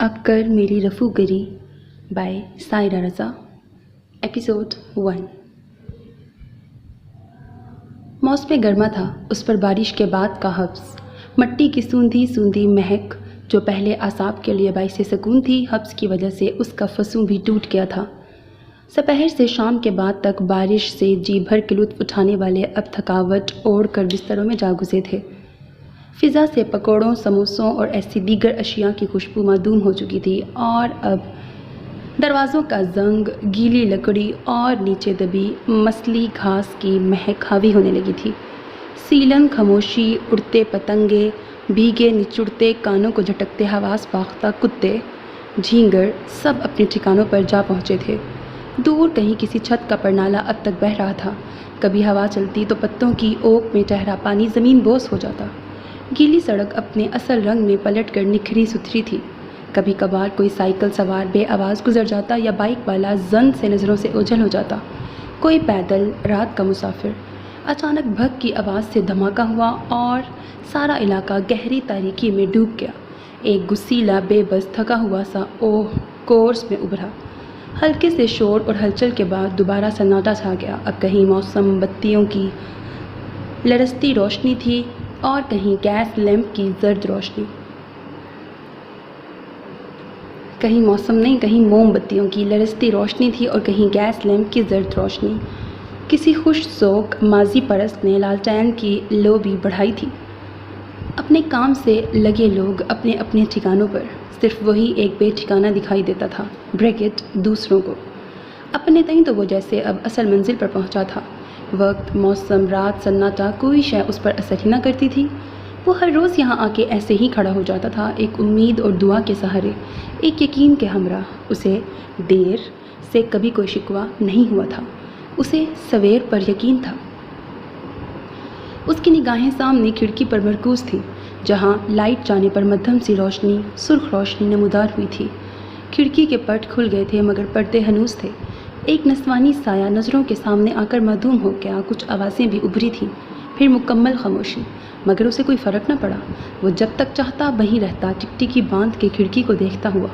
اب کر میری رفو گری بائے سائرہ رضا ایپیسوڈ 1۔ موسم گرما تھا، اس پر بارش کے بعد کا حبس، مٹی کی سوندھی سوندھی مہک جو پہلے اعصاب کے لیے باعث سکون تھی، حبس کی وجہ سے اس کا فسوں بھی ٹوٹ گیا تھا۔ سپہر سے شام کے بعد تک بارش سے جی بھر کے لطف اٹھانے والے اب تھکاوٹ اوڑھ کر بستروں میں جا گھسے تھے۔ فضا سے پکوڑوں، سموسوں اور ایسی دیگر اشیاء کی خوشبو معدوم ہو چکی تھی، اور اب دروازوں کا زنگ، گیلی لکڑی اور نیچے دبی مسلی گھاس کی مہک حاوی ہونے لگی تھی۔ سیلن خاموشی، اڑتے پتنگے، بھیگے نچڑتے کانوں کو جھٹکتے حواس باختہ کتے، جھینگر سب اپنے ٹھکانوں پر جا پہنچے تھے۔ دور کہیں کسی چھت کا پرنالہ اب تک بہہ رہا تھا، کبھی ہوا چلتی تو پتوں کی اوک میں ٹھہرا پانی زمین بوس ہو جاتا۔ گیلی سڑک اپنے اصل رنگ میں پلٹ کر نکھری ستھری تھی، کبھی کبھار کوئی سائیکل سوار بے آواز گزر جاتا یا بائک والا زن سے نظروں سے اوجھل ہو جاتا۔ کوئی پیدل رات کا مسافر۔ اچانک بھگ کی آواز سے دھماکہ ہوا اور سارا علاقہ گہری تاریکی میں ڈوب گیا۔ ایک گسیلا بے بس تھکا ہوا سا کورس میں ابھرا۔ ہلکے سے شور اور ہلچل کے بعد دوبارہ سناٹا چھا گیا۔ اب کہیں موسم بتیوں کی لرزتی روشنی تھی اور کہیں گیس لیمپ کی زرد روشنی۔ کہیں موم بتیوں کی لرزتی روشنی تھی اور کہیں گیس لیمپ کی زرد روشنی۔ کسی خوش ذوق ماضی پرست نے لالٹین کی لو بھی بڑھائی تھی۔ اپنے کام سے لگے لوگ اپنے اپنے ٹھکانوں پر، صرف وہی ایک بے ٹھکانہ دکھائی دیتا تھا، بریکٹ دوسروں کو۔ اپنے تئیں تو وہ جیسے اب اصل منزل پر پہنچا تھا۔ وقت، موسم، رات، سناٹا، کوئی شے اس پر اثر ہی نہ کرتی تھی۔ وہ ہر روز یہاں آ کے ایسے ہی کھڑا ہو جاتا تھا، ایک امید اور دعا کے سہارے، ایک یقین کے ہمراہ۔ اسے دیر سے کبھی کوئی شکوہ نہیں ہوا تھا، اسے سویر پر یقین تھا۔ اس کی نگاہیں سامنے کھڑکی پر مرکوز تھیں، جہاں لائٹ جانے پر مدھم سی روشنی، سرخ روشنی نمودار ہوئی تھی۔ کھڑکی کے پٹ کھل گئے تھے مگر پردے ہنوز تھے۔ ایک نسوانی سایہ نظروں کے سامنے آ کر معدوم ہو گیا۔ کچھ آوازیں بھی ابھری تھیں، پھر مکمل خاموشی، مگر اسے کوئی فرق نہ پڑا۔ وہ جب تک چاہتا وہیں رہتا، ٹکٹکی باندھ کے کھڑکی کو دیکھتا ہوا۔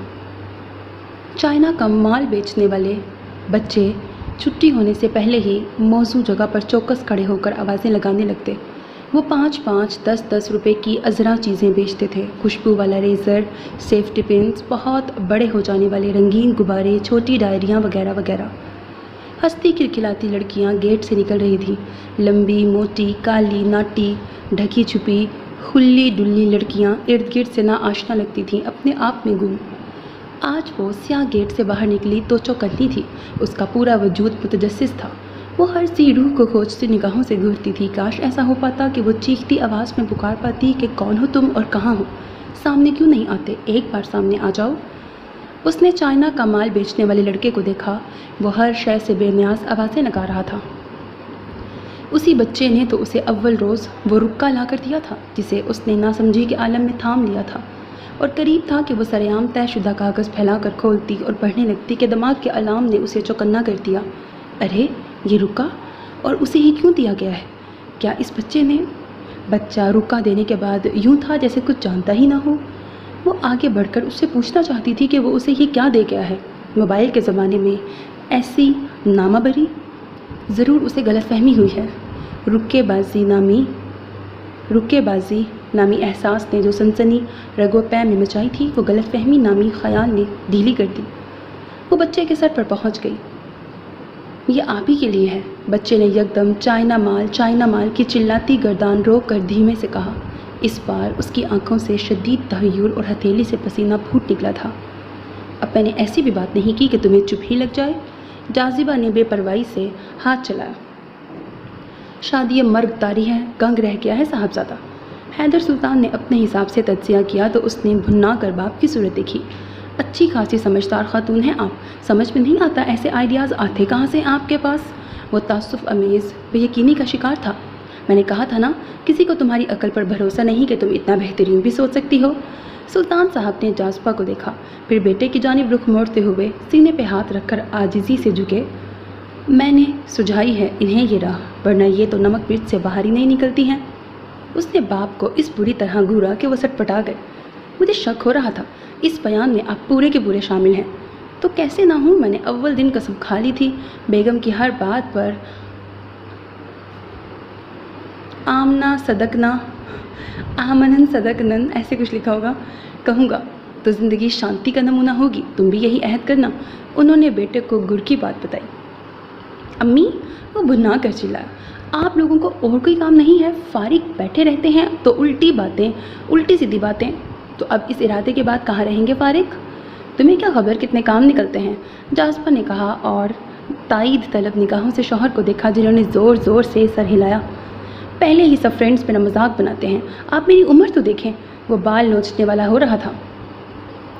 چائنا کا مال بیچنے والے بچے چھٹی ہونے سے پہلے ہی موزوں جگہ پر چوکس کھڑے ہو کر آوازیں لگانے لگتے۔ وہ 5-5، 10-10 روپے کی ازرا چیزیں بیچتے تھے، خوشبو والا ریزر، سیفٹی پنز، بہت بڑے ہو جانے والے رنگین غبارے، چھوٹی ڈائریاں وغیرہ وغیرہ۔ ہنستی کھلکھلاتی لڑکیاں گیٹ سے نکل رہی تھیں، لمبی، موٹی، کالی، ناٹی، ڈھکی چھپی، کھلی ڈلی لڑکیاں ارد گرد سے ناآشنا لگتی تھیں، اپنے آپ میں گم۔ آج وہ سیاہ گیٹ سے باہر نکلی تو چوکنی تھی، اس کا پورا وجود متجسس تھا۔ وہ ہر سی روح کو کھوجتی نگاہوں سے گھورتی تھی۔ کاش ایسا ہو پاتا کہ وہ چیختی آواز میں پکار پاتی کہ کون ہو تم اور کہاں ہو؟ سامنے کیوں نہیں آتے؟ ایک بار سامنے آ جاؤ۔ اس نے چائنا کا مال بیچنے والے لڑکے کو دیکھا، وہ ہر شے سے بے نیاز آوازیں لگا رہا تھا۔ اسی بچے نے تو اسے اول روز وہ رکا لا کر دیا تھا، جسے اس نے ناسمجھی کے عالم میں تھام لیا تھا، اور قریب تھا کہ وہ سرعام طے شدہ کاغذ پھیلا کر کھولتی اور پڑھنے لگتی کہ دماغ کے علام نے اسے چوکنا کر دیا۔ ارے یہ رکا، اور اسے ہی کیوں دیا گیا ہے؟ کیا اس بچے نے؟ بچہ رکا دینے کے بعد یوں تھا جیسے کچھ جانتا ہی نہ ہو۔ وہ آگے بڑھ کر اس سے پوچھنا چاہتی تھی کہ وہ اسے یہ کیا دے گیا ہے۔ موبائل کے زمانے میں ایسی نامہ بری؟ ضرور اسے غلط فہمی ہوئی ہے۔ رکے بازی نامی احساس نے جو سنسنی رگو پے میں مچائی تھی، وہ غلط فہمی نامی خیال نے ڈھیلی کر دی۔ وہ بچے کے سر پر پہنچ گئی۔ یہ آپ ہی کے لیے ہے، بچے نے یکدم چائنا مال کی چلاتی گردان روک کر دھیمے سے کہا۔ اس بار اس کی آنکھوں سے شدید تحیر اور ہتھیلی سے پسینہ پھوٹ نکلا تھا۔ اب میں نے ایسی بھی بات نہیں کی کہ تمہیں چپ ہی لگ جائے۔ جاذبہ نے بے پرواہی سے ہاتھ چلایا۔ شادی مرگ طاری ہے، گنگ رہ گیا ہے صاحبزادہ۔ حیدر سلطان نے اپنے حساب سے تجزیہ کیا تو اس نے بھنا کر باپ کی صورت دیکھی۔ اچھی خاصی سمجھدار خاتون ہیں آپ، سمجھ میں نہیں آتا ایسے آئیڈیاز آتے کہاں سے آپ کے پاس؟ وہ تعصب امیز بے یقینی کا شکار تھا۔ میں نے کہا تھا نا، کسی کو تمہاری عقل پر بھروسہ نہیں کہ تم اتنا بہترین بھی سوچ سکتی ہو۔ سلطان صاحب نے جاذبہ کو دیکھا، پھر بیٹے کی جانب رخ موڑتے ہوئے سینے پہ ہاتھ رکھ کر عاجزی سے جھکے۔ میں نے سجھائی ہے انہیں یہ راہ، ورنہ یہ تو نمک مرچ سے باہر ہی نہیں نکلتی ہیں۔ اس نے باپ کو اس بری طرح گھورا کہ وہ سٹ پٹا گئے۔ مجھے شک ہو رہا تھا اس بیان میں آپ پورے کے پورے شامل ہیں۔ تو کیسے نہ ہوں، میں نے اول دن قسم کھا لی تھی بیگم کی ہر بات پر آمنا صدقنا آمنن صدقنن ایسے کچھ لکھا ہوگا کہوں گا تو زندگی شانتی کا نمونہ ہوگی، تم بھی یہی عہد کرنا۔ انہوں نے بیٹے کو گر کی بات بتائی۔ امی، وہ بھنا کر چلایا، آپ لوگوں کو اور کوئی کام نہیں ہے؟ فارغ بیٹھے رہتے ہیں تو الٹی سیدھی باتیں۔ تو اب اس ارادے کے بعد کہاں رہیں گے فارغ؟ تمہیں کیا خبر کتنے کام نکلتے ہیں، جازبہ نے کہا اور تائید طلب نگاہوں سے شوہر کو دیکھا جنہوں نے زور زور سے سر ہلایا۔ پہلے ہی سب فرینڈز میرا مذاق بناتے ہیں، آپ میری عمر تو دیکھیں۔ وہ بال نوچنے والا ہو رہا تھا۔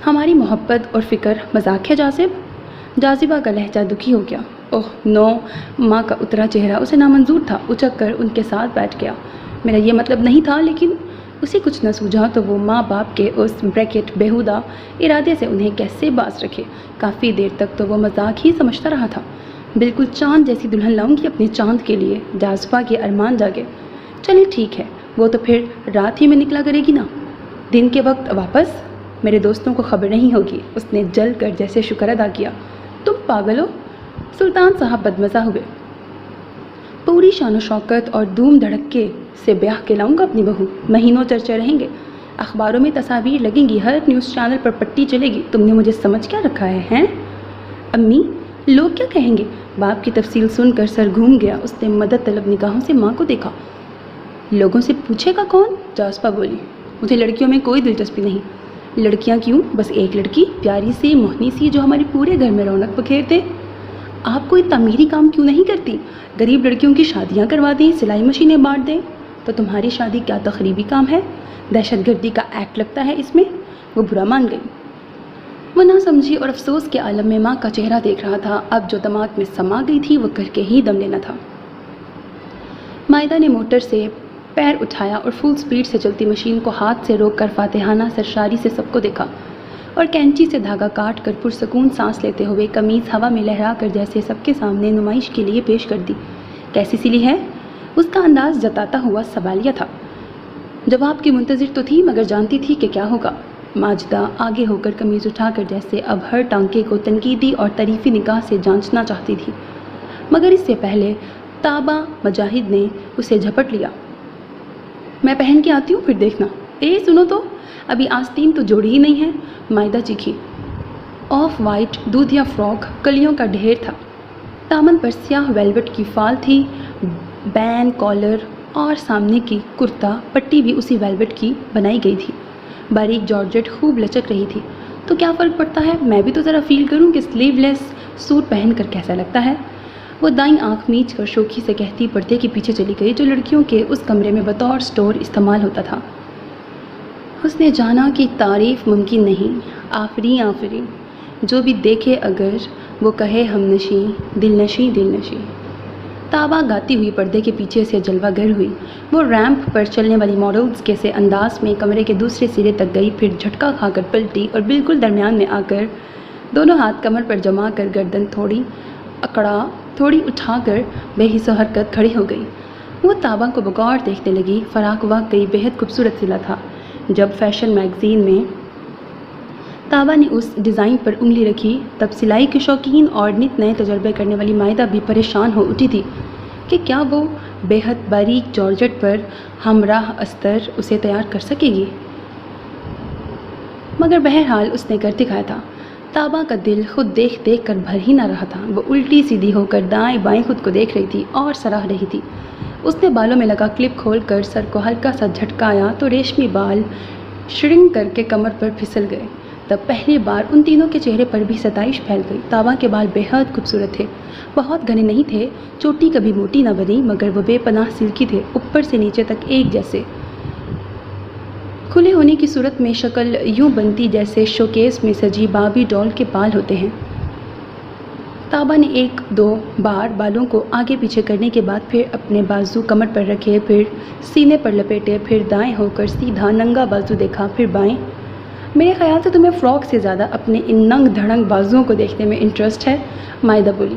ہماری محبت اور فکر مذاق ہے جاذبہ کا لہجہ دکھی ہو گیا۔ اوہ نو، ماں کا اترا چہرہ اسے نامنظور تھا، اچک کر ان کے ساتھ بیٹھ گیا۔ میرا یہ مطلب نہیں تھا، لیکن اسے کچھ نہ سوجھا تو وہ ماں باپ کے اس بیہودہ ارادے سے انہیں کیسے باز رکھے۔ کافی دیر تک تو وہ مذاق ہی سمجھتا رہا تھا۔ بالکل چاند جیسی دلہن لاؤں گی اپنے چاند کے لیے، جاذبہ کے ارمان جاگے۔ چلے ٹھیک ہے، وہ تو پھر رات ہی میں نکلا کرے گی نا، دن کے وقت واپس میرے دوستوں کو خبر نہیں ہوگی۔ اس نے جل کر جیسے شکر ادا کیا۔ تم پاگل ہو؟ سلطان صاحب بدمزہ ہوئے۔ پوری شان و شوکت اور دھوم دھڑکے سے بیاہ کے لاؤں گا اپنی بہو، مہینوں چرچے رہیں گے، اخباروں میں تصاویر لگیں گی، ہر نیوز چینل پر پٹی چلے گی۔ تم نے مجھے سمجھ کیا رکھا ہے ہیں؟ امی، لوگ کیا کہیں گے؟ باپ کی تفصیل سن کر سر گھوم گیا۔ اس نے مدد طلب نگاہوں سے ماں کو دیکھا۔ لوگوں سے پوچھے گا کون؟ جاذبہ بولی۔ مجھے لڑکیوں میں کوئی دلچسپی نہیں۔ لڑکیاں کیوں؟ بس ایک لڑکی، پیاری سی موہنی سی، جو ہمارے پورے گھر میں رونق بکھیر دے۔ آپ کوئی تعمیری کام کیوں نہیں کرتی؟ غریب لڑکیوں کی شادیاں کروا دیں، سلائی مشینیں بانٹ دیں۔ تو تمہاری شادی کیا تخریبی کام ہے؟ دہشت گردی کا ایکٹ لگتا ہے اس میں؟ وہ برا مان گئی۔ وہ نہ سمجھی اور افسوس کے عالم میں ماں کا چہرہ دیکھ رہا تھا۔ اب جو دماغ میں سما گئی تھی وہ کر کے ہی دم لینا تھا۔ مائدہ نے موٹر سے پیر اٹھایا اور فل سپیڈ سے چلتی مشین کو ہاتھ سے روک کر فاتحانہ سرشاری سے سب کو دیکھا اور کینچی سے دھاگا کاٹ کر پرسکون سانس لیتے ہوئے قمیض ہوا میں لہرا کر جیسے سب کے سامنے نمائش کے لیے پیش کر دی۔ کیسی سلی ہے؟ اس کا انداز جتاتا ہوا سوالیہ تھا۔ جواب کی منتظر تو تھی مگر جانتی تھی کہ کیا ہوگا۔ ماجدہ آگے ہو کر قمیض اٹھا کر جیسے اب ہر ٹانکے کو تنقیدی اور تعریفی نگاہ سے جانچنا چاہتی تھی، مگر اس سے پہلے تابہ مجاہد نے اسے جھپٹ لیا۔ میں پہن کے آتی ہوں پھر دیکھنا۔ سنو تو، ابھی آستین تو جوڑی ہی نہیں ہے۔ مائدہ چیخی۔ آف وائٹ دودھیا فراک کلیوں کا ڈھیر تھا، دامن پر سیاہ ویلوٹ کی فال تھی، بین کالر اور سامنے کی کرتا پٹی بھی اسی ویلوٹ کی بنائی گئی تھی۔ باریک جارجٹ خوب لچک رہی تھی۔ تو کیا فرق پڑتا ہے، میں بھی تو ذرا فیل کروں کہ سلیو لیس سوٹ پہن کر کیسا لگتا ہے۔ وہ دائیں آنکھ میچ کر شوخی سے کہتی پردے کے پیچھے چلی گئی جو لڑکیوں کے اس کمرے میں بطور سٹور استعمال ہوتا تھا۔ اس نے جانا کہ تعریف ممکن نہیں، آفرین جو بھی دیکھے اگر وہ کہے ہم نشیں دل نشیں۔ تابہ گاتی ہوئی پردے کے پیچھے سے جلوہ گر ہوئی۔ وہ ریمپ پر چلنے والی ماڈلز کے سے انداز میں کمرے کے دوسرے سرے تک گئی، پھر جھٹکا کھا کر پلٹی اور بالکل درمیان میں آ کر دونوں ہاتھ کمر پر جما کر گردن تھوڑی اٹھا کر بے حس و حرکت کھڑی ہو گئی۔ وہ تابہ کو بغور دیکھنے لگی۔ فراق واقعی بہت خوبصورت سلا تھا۔ جب فیشن میگزین میں تابہ نے اس ڈیزائن پر انگلی رکھی تب سلائی کے شوقین اور نت نئے تجربے کرنے والی مائدہ بھی پریشان ہو اٹھی تھی کہ کیا وہ بے حد باریک جارجٹ پر ہمراہ استر اسے تیار کر سکے گی، مگر بہرحال اس نے کر دکھایا تھا۔ تابہ کا دل خود دیکھ کر بھر ہی نہ رہا تھا۔ وہ الٹی سیدھی ہو کر دائیں بائیں خود کو دیکھ رہی تھی اور سراہ رہی تھی۔ اس نے بالوں میں لگا کلپ کھول کر سر کو ہلکا سا جھٹکایا تو ریشمی بال شرنک کر کے کمر پر پھسل گئے۔ تب پہلی بار ان تینوں کے چہرے پر بھی ستائش پھیل گئی۔ تابہ کے بال بے حد خوبصورت تھے، بہت گھنے نہیں تھے، چوٹی کبھی موٹی نہ بنی، مگر وہ بے پناہ سلکی تھے، اوپر سے نیچے تک ایک جیسے۔ کھلے ہونے کی صورت میں شکل یوں بنتی جیسے شوکیس میں سجی باربی ڈال کے بال ہوتے ہیں۔ تابہ نے ایک دو بار بالوں کو آگے پیچھے کرنے کے بعد پھر اپنے بازو کمر پر رکھے، پھر سینے پر لپیٹے، پھر دائیں ہو کر سیدھا ننگا بازو دیکھا، پھر بائیں۔ میرے خیال سے تمہیں فراک سے زیادہ اپنے ان ننگ دھڑنگ بازوؤں کو دیکھنے میں انٹرسٹ ہے، مائدہ بولی۔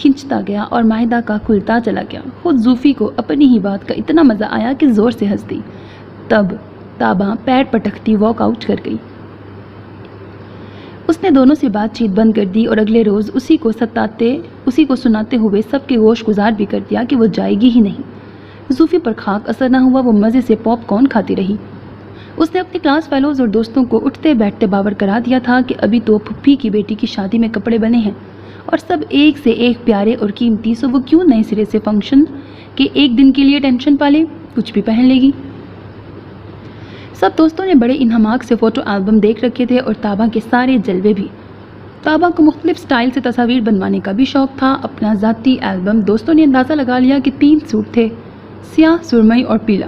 کھنچتا گیا اور مائدہ کا کھلتا چلا گیا۔ خود زوفی کو اپنی ہی بات کا اتنا مزہ آیا کہ زور سے ہنس دی۔ تب تابا پیر پٹکتی واک آؤٹ کر گئی۔ اس نے دونوں سے بات چیت بند کر دی اور اگلے روز اسی کو سناتے ہوئے سب کے گوش گزار بھی کر دیا کہ وہ جائے گی ہی نہیں۔ زوفی پر خاک اثر نہ ہوا، وہ مزے سے پاپ کارن کھاتی رہی۔ اس نے اپنی کلاس فیلوز اور دوستوں کو اٹھتے بیٹھتے باور کرا دیا تھا کہ ابھی تو پھپھی کی بیٹی کی شادی میں کپڑے بنے ہیں اور سب ایک سے ایک پیارے اور قیمتی، سو وہ کیوں نئے سرے سے فنکشن کے ایک دن کے لیے ٹینشن پالے، کچھ بھی پہن لے گی۔ سب دوستوں نے بڑے انہماک سے فوٹو البم دیکھ رکھے تھے اور تابا کے سارے جلوے بھی۔ تابا کو مختلف سٹائل سے تصاویر بنوانے کا بھی شوق تھا۔ اپنا ذاتی البم دوستوں نے اندازہ لگا لیا کہ 3 سوٹ تھے، سیاہ، سرمئی اور پیلا۔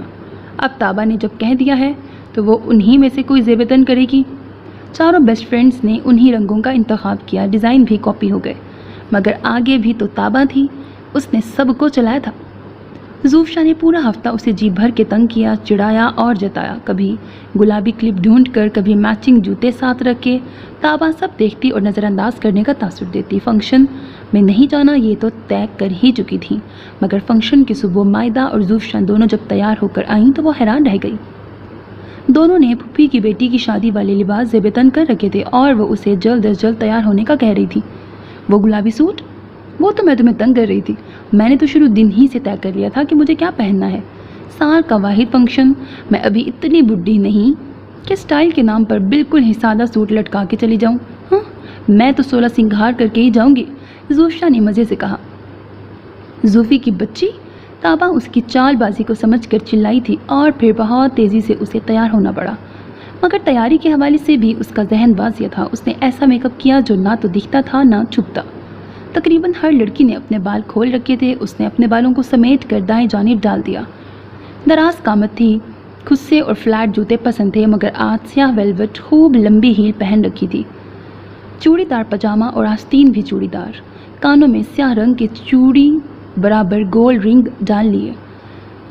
اب تابا نے جب کہہ دیا ہے تو وہ انہی میں سے کوئی زیب تن کرے گی۔ چاروں بیسٹ فرینڈز نے انہی رنگوں کا انتخاب کیا، ڈیزائن بھی کاپی ہو گئے، مگر آگے بھی تو تابا تھی، اس نے سب کو چلایا تھا۔ زوفشا نے پورا ہفتہ اسے جی بھر کے تنگ کیا، چڑھایا اور جتایا، کبھی گلابی کلپ ڈھونڈ کر، کبھی میچنگ جوتے ساتھ رکھ کے۔ تابا سب دیکھتی اور نظر انداز کرنے کا تاثر دیتی۔ فنکشن میں نہیں جانا یہ تو طے کر ہی چکی تھی، مگر فنکشن کی صبح مائدہ اور زوفشا دونوں جب تیار ہو کر آئیں تو وہ حیران رہ گئی۔ دونوں نے پھپھی کی بیٹی کی شادی والے لباس زیب تن کر رکھے تھے اور وہ اسے جلد از جلد تیار ہونے کا کہہ رہی تھی۔ وہ گلابی سوٹ، وہ تو میں تمہیں تنگ کر رہی تھی، میں نے تو شروع دن ہی سے طے کر لیا تھا کہ مجھے کیا پہننا ہے۔ سال کا واحد فنکشن، میں ابھی اتنی بڈھی نہیں کہ سٹائل کے نام پر بالکل ہی سادہ سوٹ لٹکا کے چلی جاؤں۔ ہاں، میں تو 16 سنگھار کر کے ہی جاؤں گی، زوفشا نے مزے سے کہا۔ زوفی کی بچی، تابا اس کی چال بازی کو سمجھ کر چلائی تھی اور پھر بہت تیزی سے اسے تیار ہونا پڑا، مگر تیاری کے حوالے سے بھی اس کا ذہن واضح تھا۔ اس نے ایسا میک اپ کیا جو نہ تو دکھتا تھا نہ چھپتا۔ تقریباً ہر لڑکی نے اپنے بال کھول رکھے تھے، اس نے اپنے بالوں کو سمیٹ کر دائیں جانب ڈال دیا۔ دراز قامت تھی، خصے اور فلیٹ جوتے پسند تھے، مگر آج سیاہ ویلوٹ خوب لمبی ہیل پہن رکھی تھی، چوڑی دار پاجامہ اور آستین بھی چوڑی دار، کانوں میں سیاہ رنگ کے چوڑی برابر گول رنگ ڈال لیے۔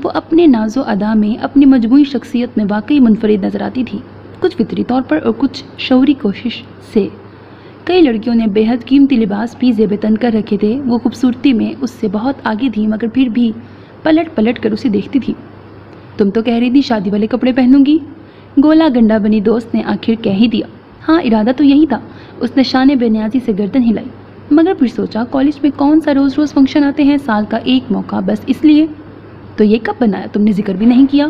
وہ اپنے ناز و ادا میں، اپنی مجموعی شخصیت میں واقعی منفرد نظر آتی تھی، کچھ فطری طور پر اور کچھ شعوری کوشش سے۔ کئی لڑکیوں نے بے حد قیمتی لباس بھی زیب تن کر رکھے تھے، وہ خوبصورتی میں اس سے بہت آگے تھی، مگر پھر بھی پلٹ پلٹ کر اسے دیکھتی تھی۔ تم تو کہہ رہی تھی شادی والے کپڑے پہنوں گی، گولا گنڈا بنی دوست نے آخر کہہ ہی دیا۔ ہاں، ارادہ تو یہی تھا، اس نے شان بے نیازی سے گردن ہلائی، مگر پھر سوچا کالج میں کون سا روز روز فنکشن آتے ہیں، سال کا ایک موقع بس اس لیے۔ تو یہ کب بنایا، تم نے ذکر بھی نہیں کیا؟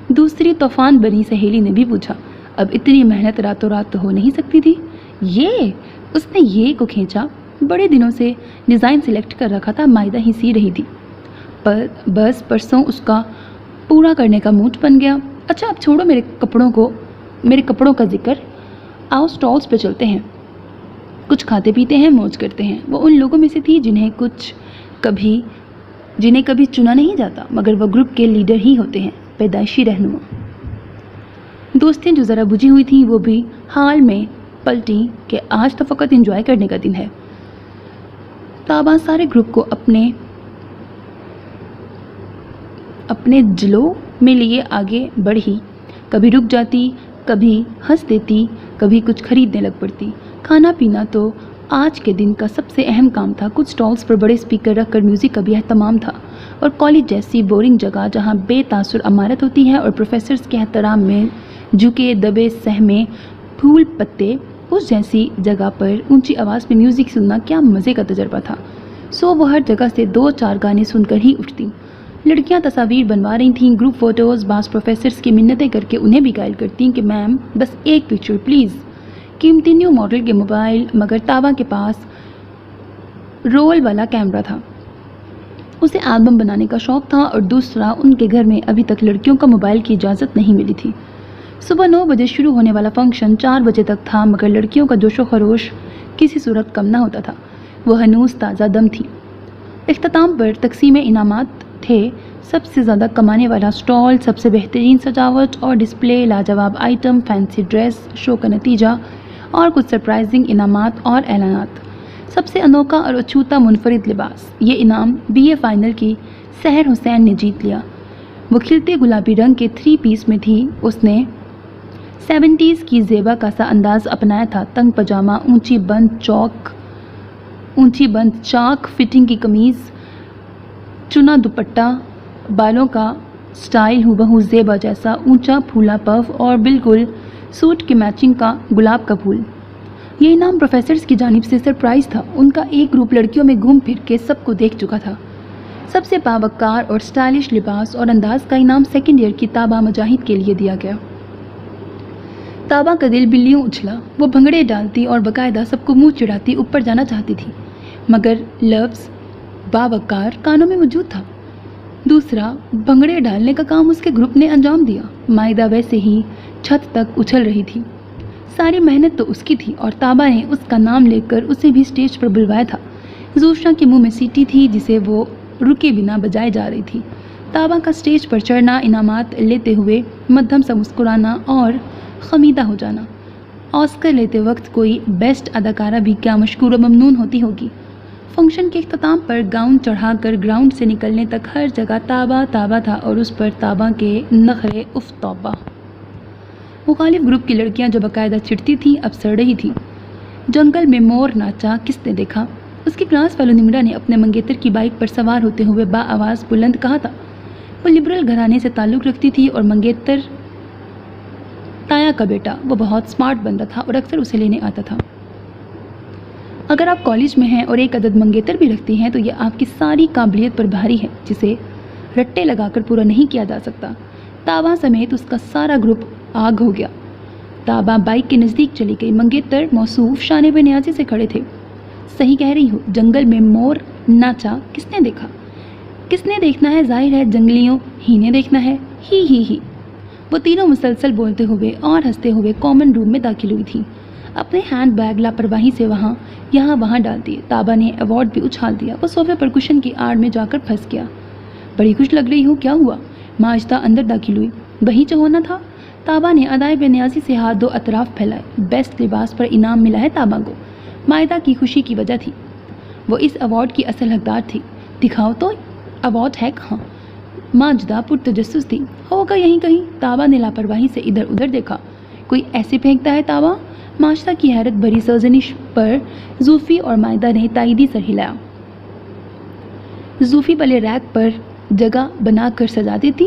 دوسری طوفان بنی سہیلی نے بھی پوچھا۔ اب اتنی محنت راتوں رات تو ہو نہیں سکتی تھی۔ اس نے یہ کو کھینچا، بڑے دنوں سے ڈیزائن سلیکٹ کر رکھا تھا، مائدہ ہی سی رہی تھی، بس پرسوں اس کا پورا کرنے کا موڈ بن گیا۔ اچھا اب چھوڑو میرے کپڑوں کا ذکر، آؤ سٹالز پہ چلتے ہیں، کچھ کھاتے پیتے ہیں، موج کرتے ہیں۔ وہ ان لوگوں میں سے تھی جنہیں کبھی چنا نہیں جاتا، مگر وہ گروپ کے لیڈر ہی ہوتے ہیں، پیدائشی رہنما۔ دوستیں جو ذرا بجھی ہوئی تھیں وہ بھی حال میں پلٹی کہ آج تو فقط انجوائے کرنے کا دن ہے۔ تابا سارے گروپ کو اپنے جلو میں لیے آگے بڑھی، کبھی رک جاتی، کبھی ہنس دیتی، کبھی کچھ خریدنے لگ پڑتی۔ کھانا پینا تو آج کے دن کا سب سے اہم کام تھا۔ کچھ سٹالز پر بڑے اسپیکر رکھ کر میوزک کا بھی اہتمام تھا، اور کالج جیسی بورنگ جگہ جہاں بے تاثر عمارت ہوتی ہے اور پروفیسرز کے احترام میں جھکے دبے سہمے پھول پتے، اس جیسی جگہ پر اونچی آواز میں میوزک سننا کیا مزے کا تجربہ تھا۔ سو وہ ہر جگہ سے 2-4 گانے سن کر ہی اٹھتی۔ لڑکیاں تصاویر بنوا رہی تھیں، گروپ فوٹوز، بعض پروفیسرز کی منتیں کر کے انہیں بھی قائل کرتیں کہ میم بس ایک پکچر پلیز۔ قیمتی نیو ماڈل کے موبائل، مگر تابا کے پاس رول والا کیمرہ تھا، اسے البم بنانے کا شوق تھا، اور دوسرا ان کے گھر میں ابھی تک لڑکیوں کا موبائل کی اجازت نہیں ملی تھی۔ صبح 9 بجے شروع ہونے والا فنکشن 4 بجے تک تھا، مگر لڑکیوں کا جوش و خروش کسی صورت کم نہ ہوتا تھا، وہ ہنوز تازہ دم تھی۔ اختتام پر تقسیم انعامات تھے، سب سے زیادہ کمانے والا سٹال، سب سے بہترین سجاوٹ اور ڈسپلے، لاجواب آئٹم، فینسی ڈریس شو کا نتیجہ، اور کچھ سرپرائزنگ انعامات اور اعلانات۔ سب سے انوکھا اور اچھوتا منفرد لباس، یہ انعام BA فائنل کی سحر حسین نے جیت لیا۔ وہ کھلتے گلابی رنگ کے 3 پیس میں تھی، اس نے 70s کی زیبا کا سا انداز اپنایا تھا، تنگ پاجامہ، اونچی بند چوک اونچی بند چاک فٹنگ کی قمیض، چنا دوپٹہ، بالوں کا سٹائل ہو زیبا جیسا اونچا پھولا پف اور بالکل سوٹ کے میچنگ کا گلاب کا پھول۔ یہ انعام پروفیسرز کی جانب سے سرپرائز تھا۔ ان کا ایک گروپ لڑکیوں میں گھوم پھر کے سب کو دیکھ چکا تھا۔ سب سے باوقار اور سٹائلش لباس اور انداز کا انعام سیکنڈ ایئر کی طابہ مجاہد کے لیے دیا گیا۔ طابہ کا دل بلیوں اچھلا۔ وہ بھنگڑے ڈالتی اور باقاعدہ سب کو منہ چڑھاتی اوپر جانا چاہتی تھی، مگر لفظ باوقار کانوں میں موجود تھا۔ دوسرا بھنگڑے ڈالنے کا کام اس کے گروپ نے انجام دیا۔ مائدہ ویسے ہی چھت تک اچھل رہی تھی۔ ساری محنت تو اس کی تھی اور طابہ نے اس کا نام لے کر اسے بھی سٹیج پر بلوایا تھا۔ زوشنا کے منہ میں سیٹی تھی جسے وہ رکے بنا بجائے جا رہی تھی۔ طابہ کا سٹیج پر چڑھنا، انعامات لیتے ہوئے مدھم سا مسکرانا اور خمیدہ ہو جانا۔ آسکر لیتے وقت کوئی بیسٹ اداکارہ بھی کیا مشکور و ممنون ہوتی ہوگی۔ فنکشن کے اختتام پر گاؤن چڑھا کر گراؤنڈ سے نکلنے تک ہر جگہ طابہ طابہ تھا اور اس پر طابہ کے نخرے اف توبہ۔ مخالف گروپ کی لڑکیاں جو باقاعدہ چڑھتی تھیں اب سڑ رہی تھیں۔ جنگل میں مور ناچا کس نے دیکھا؟ اس کی کلاس فیلو نمرا نے اپنے منگیتر کی بائک پر سوار ہوتے ہوئے با آواز بلند کہا تھا۔ وہ لبرل گھرانے سے تعلق رکھتی تھی اور منگیتر تایا کا بیٹا۔ وہ بہت سمارٹ بندہ تھا اور اکثر اسے لینے آتا تھا۔ اگر آپ کالج میں ہیں اور ایک عدد منگیتر بھی رکھتی ہیں تو یہ آپ کی ساری قابلیت پر بھاری ہے جسے رٹے لگا کر پورا نہیں کیا جا سکتا۔ طابہ سمیت اس کا سارا گروپ آگ ہو گیا۔ طابہ بائک کے نزدیک چلی گئی۔ منگیتر موصوف شانے بے نیازی سے کھڑے تھے۔ صحیح کہہ رہی ہو، جنگل میں مور ناچا کس نے دیکھا؟ کس نے دیکھنا ہے؟ ظاہر ہے جنگلیوں ہی نے دیکھنا ہے۔ ہی وہ تینوں مسلسل بولتے ہوئے اور ہنستے ہوئے کامن روم میں داخل ہوئی تھی۔ اپنے ہینڈ بیگ لاپرواہی سے وہاں ڈال دیے۔ طابہ نے ایوارڈ بھی اچھال دیا۔ وہ صوفے پر کشن کی آڑ میں جا کر پھنس گیا۔ بڑی خوش لگ رہی ہو، کیا ہوا؟ ماجدہ اندر داخل ہوئی۔ وہی جو ہونا تھا۔ طابہ نے ادائے بے نیازی سے ہاتھ دو اطراف پھیلائے۔ بیسٹ لباس پر انعام ملا ہے طابہ کو۔ مائدہ کی خوشی کی وجہ تھی۔ وہ اس ایوارڈ کی اصل حقدار تھی۔ دکھاؤ تو ایوارڈ ہے کہاں؟ ماجدہ پرتجسس تھی۔ ہوگا یہیں کہیں۔ طابہ نے لاپرواہی سے ادھر ادھر دیکھا۔ کوئی ایسے پھینکتا ہے طابہ؟ ماجدہ کی حیرت بھری سرزنش پر زوفی اور مائدہ نے تائیدی سر ہلایا۔ زوفی بلے ریک پر جگہ بنا کر سجا دیتی۔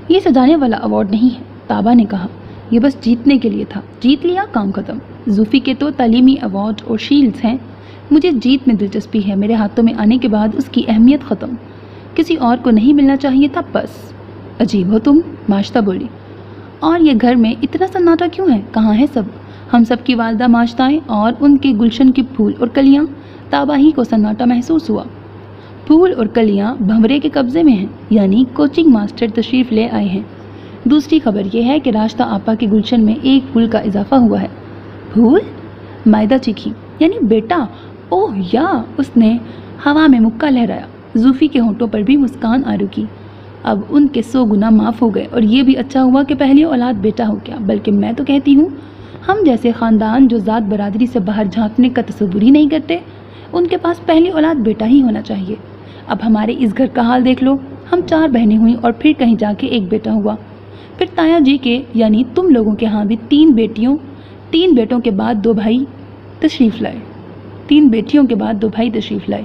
یہ سجانے والا ایوارڈ نہیں ہے، طابہ نے کہا۔ یہ بس جیتنے کے لیے تھا۔ جیت لیا، کام ختم۔ زوفی کے تو تعلیمی ایوارڈ اور شیلڈز ہیں۔ مجھے جیت میں دلچسپی ہے۔ میرے ہاتھوں میں آنے کے بعد اس کی اہمیت ختم۔ کسی اور کو نہیں ملنا چاہیے تھا بس۔ عجیب ہو تم، ماجدہ بولی۔ اور یہ گھر میں اتنا سناٹا کیوں ہے؟ کہاں ہے سب؟ ہم سب کی والدہ ماجدائیں اور ان کے گلشن کے پھول اور کلیاں۔ طابہ ہی کو سناٹا محسوس ہوا۔ پھول اور کلیاں بھنورے کے قبضے میں ہیں، یعنی کوچنگ ماسٹر تشریف لے آئے ہیں۔ دوسری خبر یہ ہے کہ راشدہ آپا کے گلشن میں ایک پھول کا اضافہ ہوا ہے۔ پھول؟ مائدہ چیخی۔ یعنی بیٹا؟ اوہ یا! اس نے ہوا میں مکہ لہرایا۔ زوفی کے ہونٹوں پر بھی مسکان آ رکی۔ اب ان کے 100 گنا معاف ہو گئے، اور یہ بھی اچھا ہوا کہ پہلی اولاد بیٹا ہو گیا۔ بلکہ میں تو کہتی ہوں، ہم جیسے خاندان جو ذات برادری سے باہر جھانکنے کا تصور ہی نہیں کرتے، ان کے پاس پہلی اولاد بیٹا ہی ہونا چاہیے۔ اب ہمارے اس گھر کا حال دیکھ لو۔ ہم 4 بہنیں ہوئیں اور پھر کہیں جا کے ایک بیٹا ہوا۔ پھر تایا جی کے یعنی تم لوگوں کے ہاں بھی 3 بیٹوں کے بعد 2 بھائی تشریف لائے۔ 3 بیٹیوں کے بعد 2 بھائی تشریف لائے۔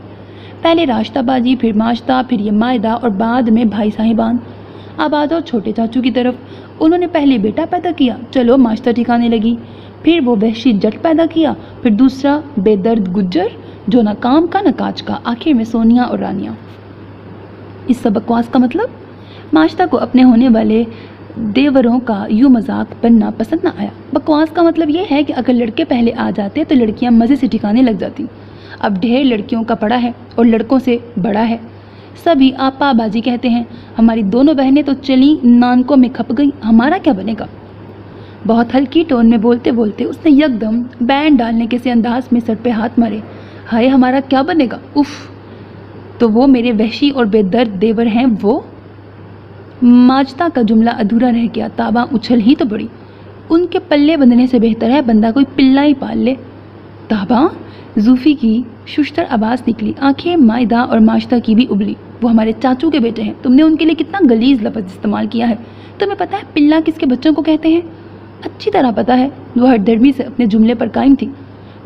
پہلے راشدہ باجی، پھر ماجدہ، پھر یہ مائدہ اور بعد میں بھائی صاحبان۔ اب آ جاؤ چھوٹے چاچو کی طرف۔ انہوں نے پہلے بیٹا پیدا کیا، چلو ماجدہ ٹھکانے لگی۔ پھر وہ وحشی جٹ پیدا کیا، پھر دوسرا بے درد گجر جو نہ کام کا نہ کاج کا، آخر میں سونیا اور رانیہ۔ اس سب بکواس کا مطلب؟ ماجدہ کو اپنے ہونے والے دیوروں کا یوں مذاق بننا پسند نہ آیا۔ بکواس کا مطلب یہ ہے کہ اگر لڑکے پہلے آ جاتے تو لڑکیاں مزے سے ٹھکانے لگ جاتی۔ اب ڈھیر لڑکیوں کا پڑا ہے اور لڑکوں سے بڑا ہے۔ سبھی آپا باجی کہتے ہیں۔ ہماری دونوں بہنیں تو چلیں نانکوں میں کھپ گئیں، ہمارا کیا بنے گا؟ بہت ہلکی ٹون میں بولتے بولتے اس نے یکدم بینڈ ڈالنے کے سے انداز میں سر پہ ہاتھ مارے۔ ہائے ہمارا کیا بنے گا؟ اف! تو وہ میرے وحشی اور بے درد دیور ہیں وہ؟ ماجدہ کا جملہ ادھورا رہ گیا۔ طابہ اچھل ہی تو بڑی۔ ان کے پلے بندھنے سے بہتر ہے بندہ کوئی پلا ہی پال لے۔ طابہ! زوفی کی ششتر آواز نکلی۔ آنکھیں مائدہ اور ماجدہ کی بھی ابلی۔ وہ ہمارے چاچو کے بیٹے ہیں۔ تم نے ان کے لیے کتنا غلیظ لفظ استعمال کیا ہے۔ تمہیں پتہ ہے پلا کس کے بچوں کو کہتے ہیں؟ اچھی طرح پتہ ہے۔ وہ ہر درمی سے اپنے جملے پر قائم تھی۔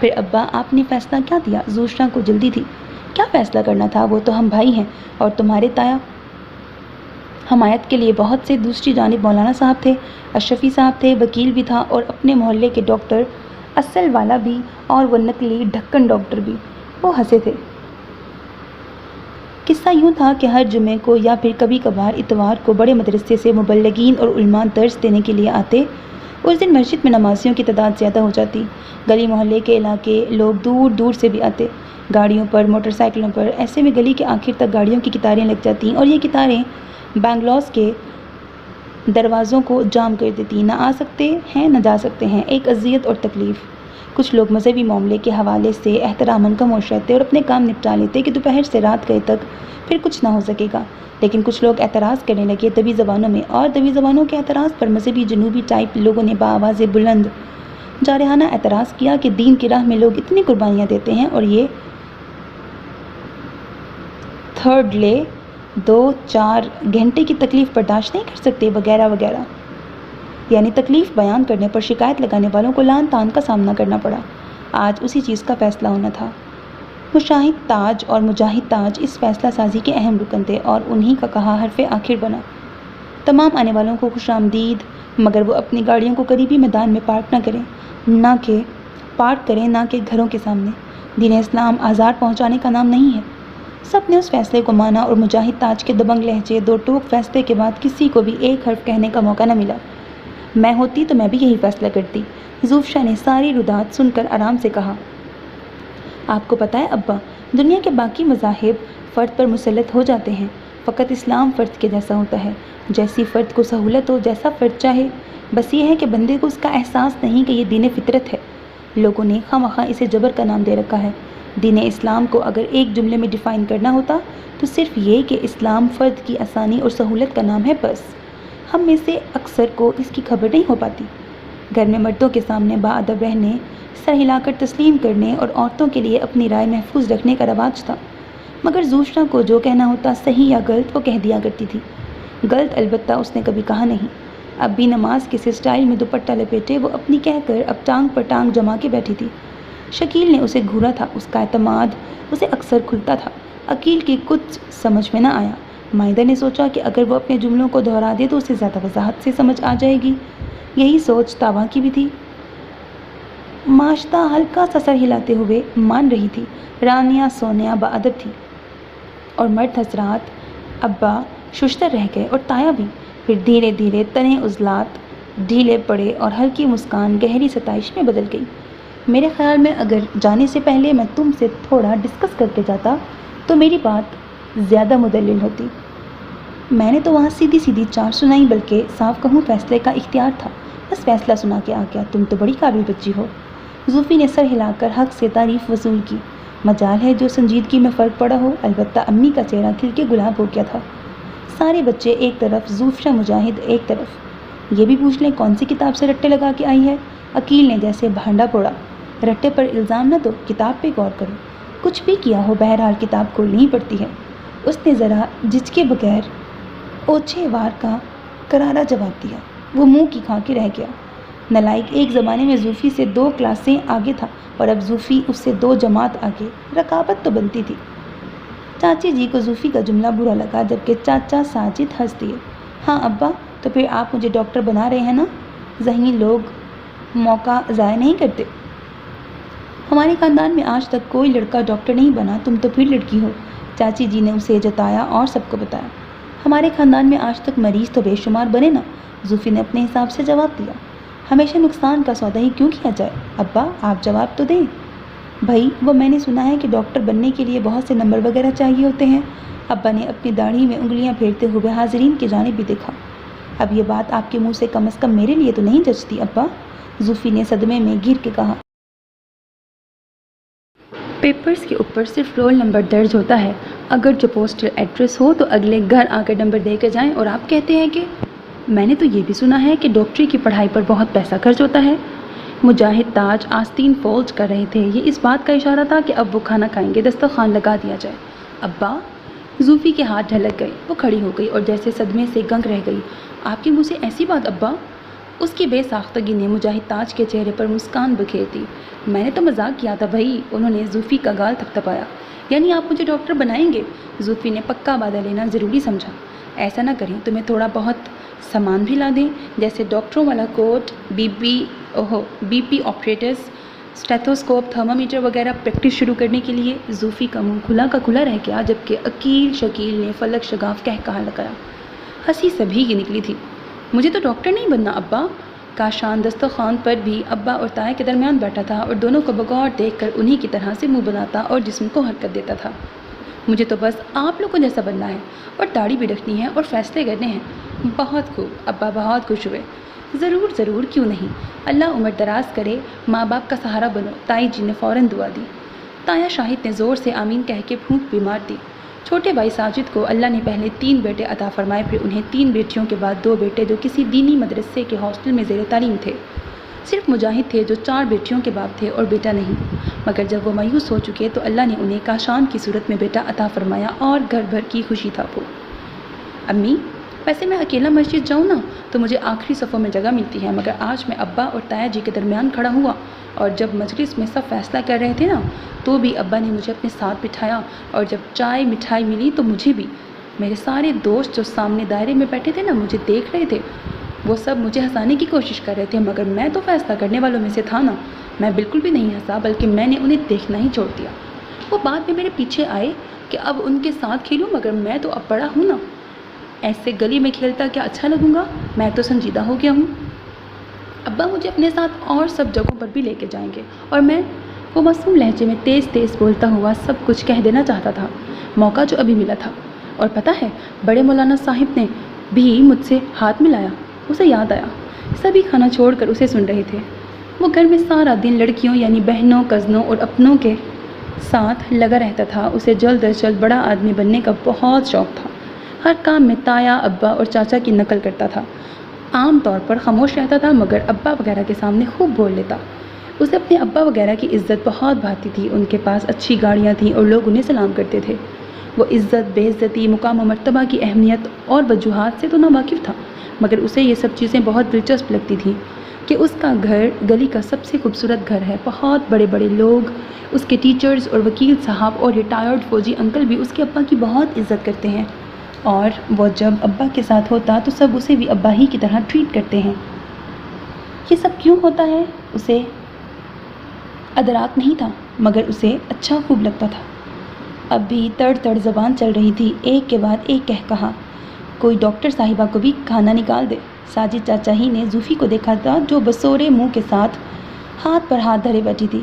پھر ابا آپ نے فیصلہ کیا دیا؟ زوشنا کو جلدی تھی۔ کیا فیصلہ کرنا تھا؟ وہ تو ہم بھائی ہیں، اور تمہارے تایا حمایت کے لیے بہت سے۔ دوسری جانب مولانا صاحب تھے، اشرفی صاحب تھے، وکیل بھی تھا، اور اپنے محلے کے ڈاکٹر اصل والا بھی، اور وہ نقلی ڈھکن ڈاکٹر بھی۔ وہ ہنسے تھے۔ قصہ یوں تھا کہ ہر جمعے کو یا پھر کبھی کبھار اتوار کو بڑے مدرسے سے مبلغین اور علماء درس دینے کے لیے آتے۔ اس دن مسجد میں نمازیوں کی تعداد زیادہ ہو جاتی۔ گلی محلے کے علاقے لوگ دور دور سے بھی آتے، گاڑیوں پر، موٹر سائیکلوں پر۔ ایسے میں گلی کے آخر تک گاڑیوں کی قطاریں لگ جاتیں، اور یہ قطاریں بنگلوز کے دروازوں کو جام کر دیتی۔ نہ آ سکتے ہیں نہ جا سکتے ہیں، ایک اذیت اور تکلیف۔ کچھ لوگ مذہبی معاملے کے حوالے سے احتراماً خاموش رہتے اور اپنے کام نپٹا لیتے کہ دوپہر سے رات گئے تک پھر کچھ نہ ہو سکے گا، لیکن کچھ لوگ اعتراض کرنے لگے دبی زبانوں میں، اور دبی زبانوں کے اعتراض پر مذہبی جنوبی ٹائپ لوگوں نے بآواز بلند جارحانہ اعتراض کیا کہ دین کی راہ میں لوگ اتنی قربانیاں دیتے ہیں اور یہ تھرڈ لے 2-4 گھنٹے کی تکلیف برداشت نہیں کر سکتے، وغیرہ وغیرہ۔ یعنی تکلیف بیان کرنے پر شکایت لگانے والوں کو لعن طعن کا سامنا کرنا پڑا۔ آج اسی چیز کا فیصلہ ہونا تھا۔ مشاہد تاج اور مجاہد تاج اس فیصلہ سازی کے اہم رکن تھے، اور انہی کا کہا حرف آخر بنا۔ تمام آنے والوں کو خوش آمدید، مگر وہ اپنی گاڑیوں کو قریبی میدان میں پارک کریں نہ کہ گھروں کے سامنے۔ دین اسلام آزار پہنچانے کا نام نہیں ہے۔ سب نے اس فیصلے کو مانا، اور مجاہد تاج کے دبنگ لہجے دو ٹوک فیصلے کے بعد کسی کو بھی ایک حرف کہنے کا موقع نہ ملا۔ میں ہوتی تو میں بھی یہی فیصلہ کرتی، زوفشا نے ساری ردات سن کر آرام سے کہا۔ آپ کو پتہ ہے ابا، دنیا کے باقی مذاہب فرد پر مسلط ہو جاتے ہیں، فقط اسلام فرد کے جیسا ہوتا ہے، جیسی فرد کو سہولت ہو، جیسا فرد چاہے۔ بس یہ ہے کہ بندے کو اس کا احساس نہیں کہ یہ دین فطرت ہے۔ لوگوں نے خواہ اسے جبر کا نام دے رکھا ہے۔ دین اسلام کو اگر ایک جملے میں ڈیفائن کرنا ہوتا تو صرف یہ کہ اسلام فرد کی آسانی اور سہولت کا نام ہے، بس۔ ہم میں سے اکثر کو اس کی خبر نہیں ہو پاتی۔ گھر میں مردوں کے سامنے باادب رہنے، سر ہلا کر تسلیم کرنے، اور عورتوں کے لیے اپنی رائے محفوظ رکھنے کا رواج تھا، مگر زوشنا کو جو کہنا ہوتا صحیح یا غلط وہ کہہ دیا کرتی تھی۔ غلط البتہ اس نے کبھی کہا نہیں۔ اب بھی نماز کے سٹائل میں دوپٹہ لپیٹے وہ اپنی کہہ کر اب ٹانگ پر ٹانگ جما کے بیٹھی تھی۔ شکیل نے اسے گھورا تھا، اس کا اعتماد اسے اکثر کھلتا تھا۔ عقیل کی کچھ سمجھ میں نہ آیا۔ مائدہ نے سوچا کہ اگر وہ اپنے جملوں کو دہرا دے تو اسے زیادہ وضاحت سے سمجھ آ جائے گی۔ یہی سوچ تابا کی بھی تھی۔ ماشطہ ہلکا سا سر ہلاتے ہوئے مان رہی تھی۔ رانیہ سونیا باادب تھی، اور مرد حضرات ابا ششتر رہ گئے، اور تایا بھی۔ پھر دھیرے دھیرے تنے عضلات ڈھیلے پڑے اور ہلکی مسکان گہری ستائش میں بدل گئی۔ میرے خیال میں اگر جانے سے پہلے میں تم سے تھوڑا ڈسکس کر کے جاتا تو میری بات زیادہ مدلل ہوتی۔ میں نے تو وہاں سیدھی سیدھی 4 سنائی، بلکہ صاف کہوں فیصلے کا اختیار تھا، بس فیصلہ سنا کے آ گیا۔ تم تو بڑی قابل بچی ہو۔ زوفی نے سر ہلا کر حق سے تعریف وصول کی۔ مجال ہے جو سنجیدگی میں فرق پڑا ہو، البتہ امی کا چہرہ کھل کے گلاب ہو گیا تھا۔ سارے بچے ایک طرف، زوفشا مجاہد ایک طرف۔ یہ بھی پوچھ لیں کون سی کتاب سے رٹے لگا کے آئی ہے؟ عقیل نے جیسے بھانڈا پھوڑا۔ رٹے پر الزام نہ دو، کتاب پہ غور کرو۔ کچھ بھی کیا ہو، بہرحال کتاب کھولنی ہی پڑتی ہے۔ اس نے ذرا جھجکے بغیر اوچھے وار کا کرارا جواب دیا۔ وہ منہ کی کھا کے رہ گیا۔ نالائق ایک زمانے میں زوفی سے 2 کلاسیں آگے تھا، اور اب زوفی اس سے 2 جماعت آگے۔ رقابت تو بنتی تھی۔ چاچی جی کو زوفی کا جملہ برا لگا، جبکہ چاچا ساجد ہنس دیے۔ ہاں ابا، تو پھر آپ مجھے ڈاکٹر بنا رہے ہیں نا؟ ذہین لوگ موقع ضائع نہیں کرتے۔ ہمارے خاندان میں آج تک کوئی لڑکا ڈاکٹر نہیں بنا، تم تو پھر لڑکی ہو، چاچی جی نے اسے جتایا اور سب کو بتایا۔ ہمارے خاندان میں آج تک مریض تو بے شمار بنے نا، زوفی نے اپنے حساب سے جواب دیا۔ ہمیشہ نقصان کا سودا ہی کیوں کیا جائے؟ ابا آپ جواب تو دیں۔ بھائی وہ میں نے سنا ہے کہ ڈاکٹر بننے کے لیے بہت سے نمبر وغیرہ چاہیے ہوتے ہیں۔ ابا نے اپنی داڑھی میں انگلیاں پھیرتے ہوئے حاضرین کی جانب بھی دیکھا۔ اب یہ بات آپ کے منہ سے کم از کم میرے لیے تو نہیں جچتی ابا، زوفی نے صدمے میں گر کے کہا۔ پیپرز کے اوپر صرف رول نمبر درج ہوتا ہے، اگر جو پوسٹل ایڈریس ہو تو اگلے گھر آ کر نمبر دے کے جائیں، اور آپ کہتے ہیں کہ میں نے تو یہ بھی سنا ہے کہ ڈاکٹری کی پڑھائی پر بہت پیسہ خرچ ہوتا ہے۔ مجاہد تاج آستین فولڈ کر رہے تھے۔ یہ اس بات کا اشارہ تھا کہ اب وہ کھانا کھائیں گے، دسترخوان لگا دیا جائے۔ ابا، زوفی کے ہاتھ ڈھلک گئے، وہ کھڑی ہو گئی اور جیسے صدمے سے گنگ رہ گئی۔ آپ کے منہ سے ایسی بات ابا؟ اس کی بے ساختگی نے مجاہد تاج کے چہرے پر مسکان بکھیر دی۔ میں نے تو مذاق کیا تھا بھائی، انہوں نے زوفی کا گال تھپتھپایا۔ یعنی آپ مجھے ڈاکٹر بنائیں گے؟ زوفی نے پکا وعدہ لینا ضروری سمجھا۔ ایسا نہ کریں، تمہیں تھوڑا بہت سامان بھی لا دیں، جیسے ڈاکٹروں والا کوٹ، بی پی آپریٹرز، اسٹیتھوسکوپ، تھرمامیٹر وغیرہ۔ پریکٹس شروع کرنے کے لیے زوفی کا منہ کھلا کا کھلا رہ گیا، جبکہ عقیل شکیل نے فلک شگاف کہا لگایا۔ ہنسی سبھی کی نکلی تھی۔ مجھے تو ڈاکٹر نہیں بننا ابا۔ کاشان دسترخوان پر بھی ابا اور تایا کے درمیان بیٹھا تھا اور دونوں کو بغور دیکھ کر انہی کی طرح سے منہ بناتا اور جسم کو حرکت دیتا تھا۔ مجھے تو بس آپ لوگوں جیسا بننا ہے، اور داڑھی بھی رکھنی ہے اور فیصلے کرنے ہیں۔ بہت خوب، ابا بہت خوش ہوئے۔ ضرور ضرور، کیوں نہیں، اللہ عمر دراز کرے، ماں باپ کا سہارا بنو، تائی جی نے فوراً دعا دی۔ تایا شاہد نے زور سے آمین کہہ کے پھونک بھی مار دی۔ چھوٹے بھائی ساجد کو اللہ نے پہلے 3 بیٹے عطا فرمائے، پھر انہیں 3 بیٹیوں کے بعد 2 بیٹے جو کسی دینی مدرسے کے ہاسٹل میں زیر تعلیم تھے۔ صرف مجاہد تھے جو 4 بیٹیوں کے باپ تھے اور بیٹا نہیں، مگر جب وہ مایوس ہو چکے تو اللہ نے انہیں کاشان کی صورت میں بیٹا عطا فرمایا اور گھر بھر کی خوشی تھا وہ۔ امی، ویسے میں اکیلا مسجد جاؤں نا تو مجھے آخری صفوں میں جگہ ملتی ہے، مگر آج میں ابا اور تایا جی کے درمیان کھڑا ہوا، اور جب مجلس میں سب فیصلہ کر رہے تھے نا تو بھی ابا نے مجھے اپنے ساتھ بٹھایا، اور جب چائے مٹھائی ملی تو مجھے بھی۔ میرے سارے دوست جو سامنے دائرے میں بیٹھے تھے نا مجھے دیکھ رہے تھے، وہ سب مجھے ہنسانے کی کوشش کر رہے تھے، مگر میں تو فیصلہ کرنے والوں میں سے تھا نا۔ میں بالکل بھی نہیں ہنسا، بلکہ میں نے انہیں دیکھنا ہی چھوڑ دیا۔ وہ بعد میں میرے پیچھے آئے کہ اب ان کے ساتھ کھیلوں، مگر میں تو اب بڑا ہوں نا، ایسے گلی میں کھیلتا کیا اچھا لگوں گا، میں تو سنجیدہ ہو گیا ہوں۔ ابا مجھے اپنے ساتھ اور سب جگہوں پر بھی لے کے جائیں گے، اور میں، وہ معصوم لہجے میں تیز تیز بولتا ہوا سب کچھ کہہ دینا چاہتا تھا، موقع جو ابھی ملا تھا۔ اور پتہ ہے، بڑے مولانا صاحب نے بھی مجھ سے ہاتھ ملایا۔ اسے یاد آیا، سبھی کھانا چھوڑ کر اسے سن رہے تھے۔ وہ گھر میں سارا دن لڑکیوں یعنی بہنوں، کزنوں اور اپنوں کے ساتھ لگا رہتا تھا۔ اسے جلد از جلد بڑا آدمی بننے کا بہت شوق تھا۔ ہر کام میں تایا، ابا اور چاچا کی نقل کرتا تھا۔ عام طور پر خاموش رہتا تھا، مگر ابا وغیرہ کے سامنے خوب بول لیتا۔ اسے اپنے ابا وغیرہ کی عزت بہت بھاتی تھی۔ ان کے پاس اچھی گاڑیاں تھیں اور لوگ انہیں سلام کرتے تھے۔ وہ عزت، بے عزتی، مقام و مرتبہ کی اہمیت اور وجوہات سے تو ناواقف تھا، مگر اسے یہ سب چیزیں بہت دلچسپ لگتی تھیں کہ اس کا گھر گلی کا سب سے خوبصورت گھر ہے۔ بہت بڑے بڑے لوگ، اس کے ٹیچرز اور وکیل صاحب اور ریٹائرڈ فوجی انکل بھی اس کے ابا کی بہت عزت کرتے ہیں، اور وہ جب ابا کے ساتھ ہوتا تو سب اسے بھی ابا ہی کی طرح ٹریٹ کرتے ہیں۔ یہ سب کیوں ہوتا ہے اسے ادراک نہیں تھا، مگر اسے اچھا خوب لگتا تھا۔ اب بھی تڑ تڑ زبان چل رہی تھی، ایک کے بعد ایک کہا، کوئی ڈاکٹر صاحبہ کو بھی کھانا نکال دے۔ ساجد چاچا ہی نے زوفی کو دیکھا تھا جو بسورے منہ کے ساتھ ہاتھ پر ہاتھ دھرے بیٹھی تھی۔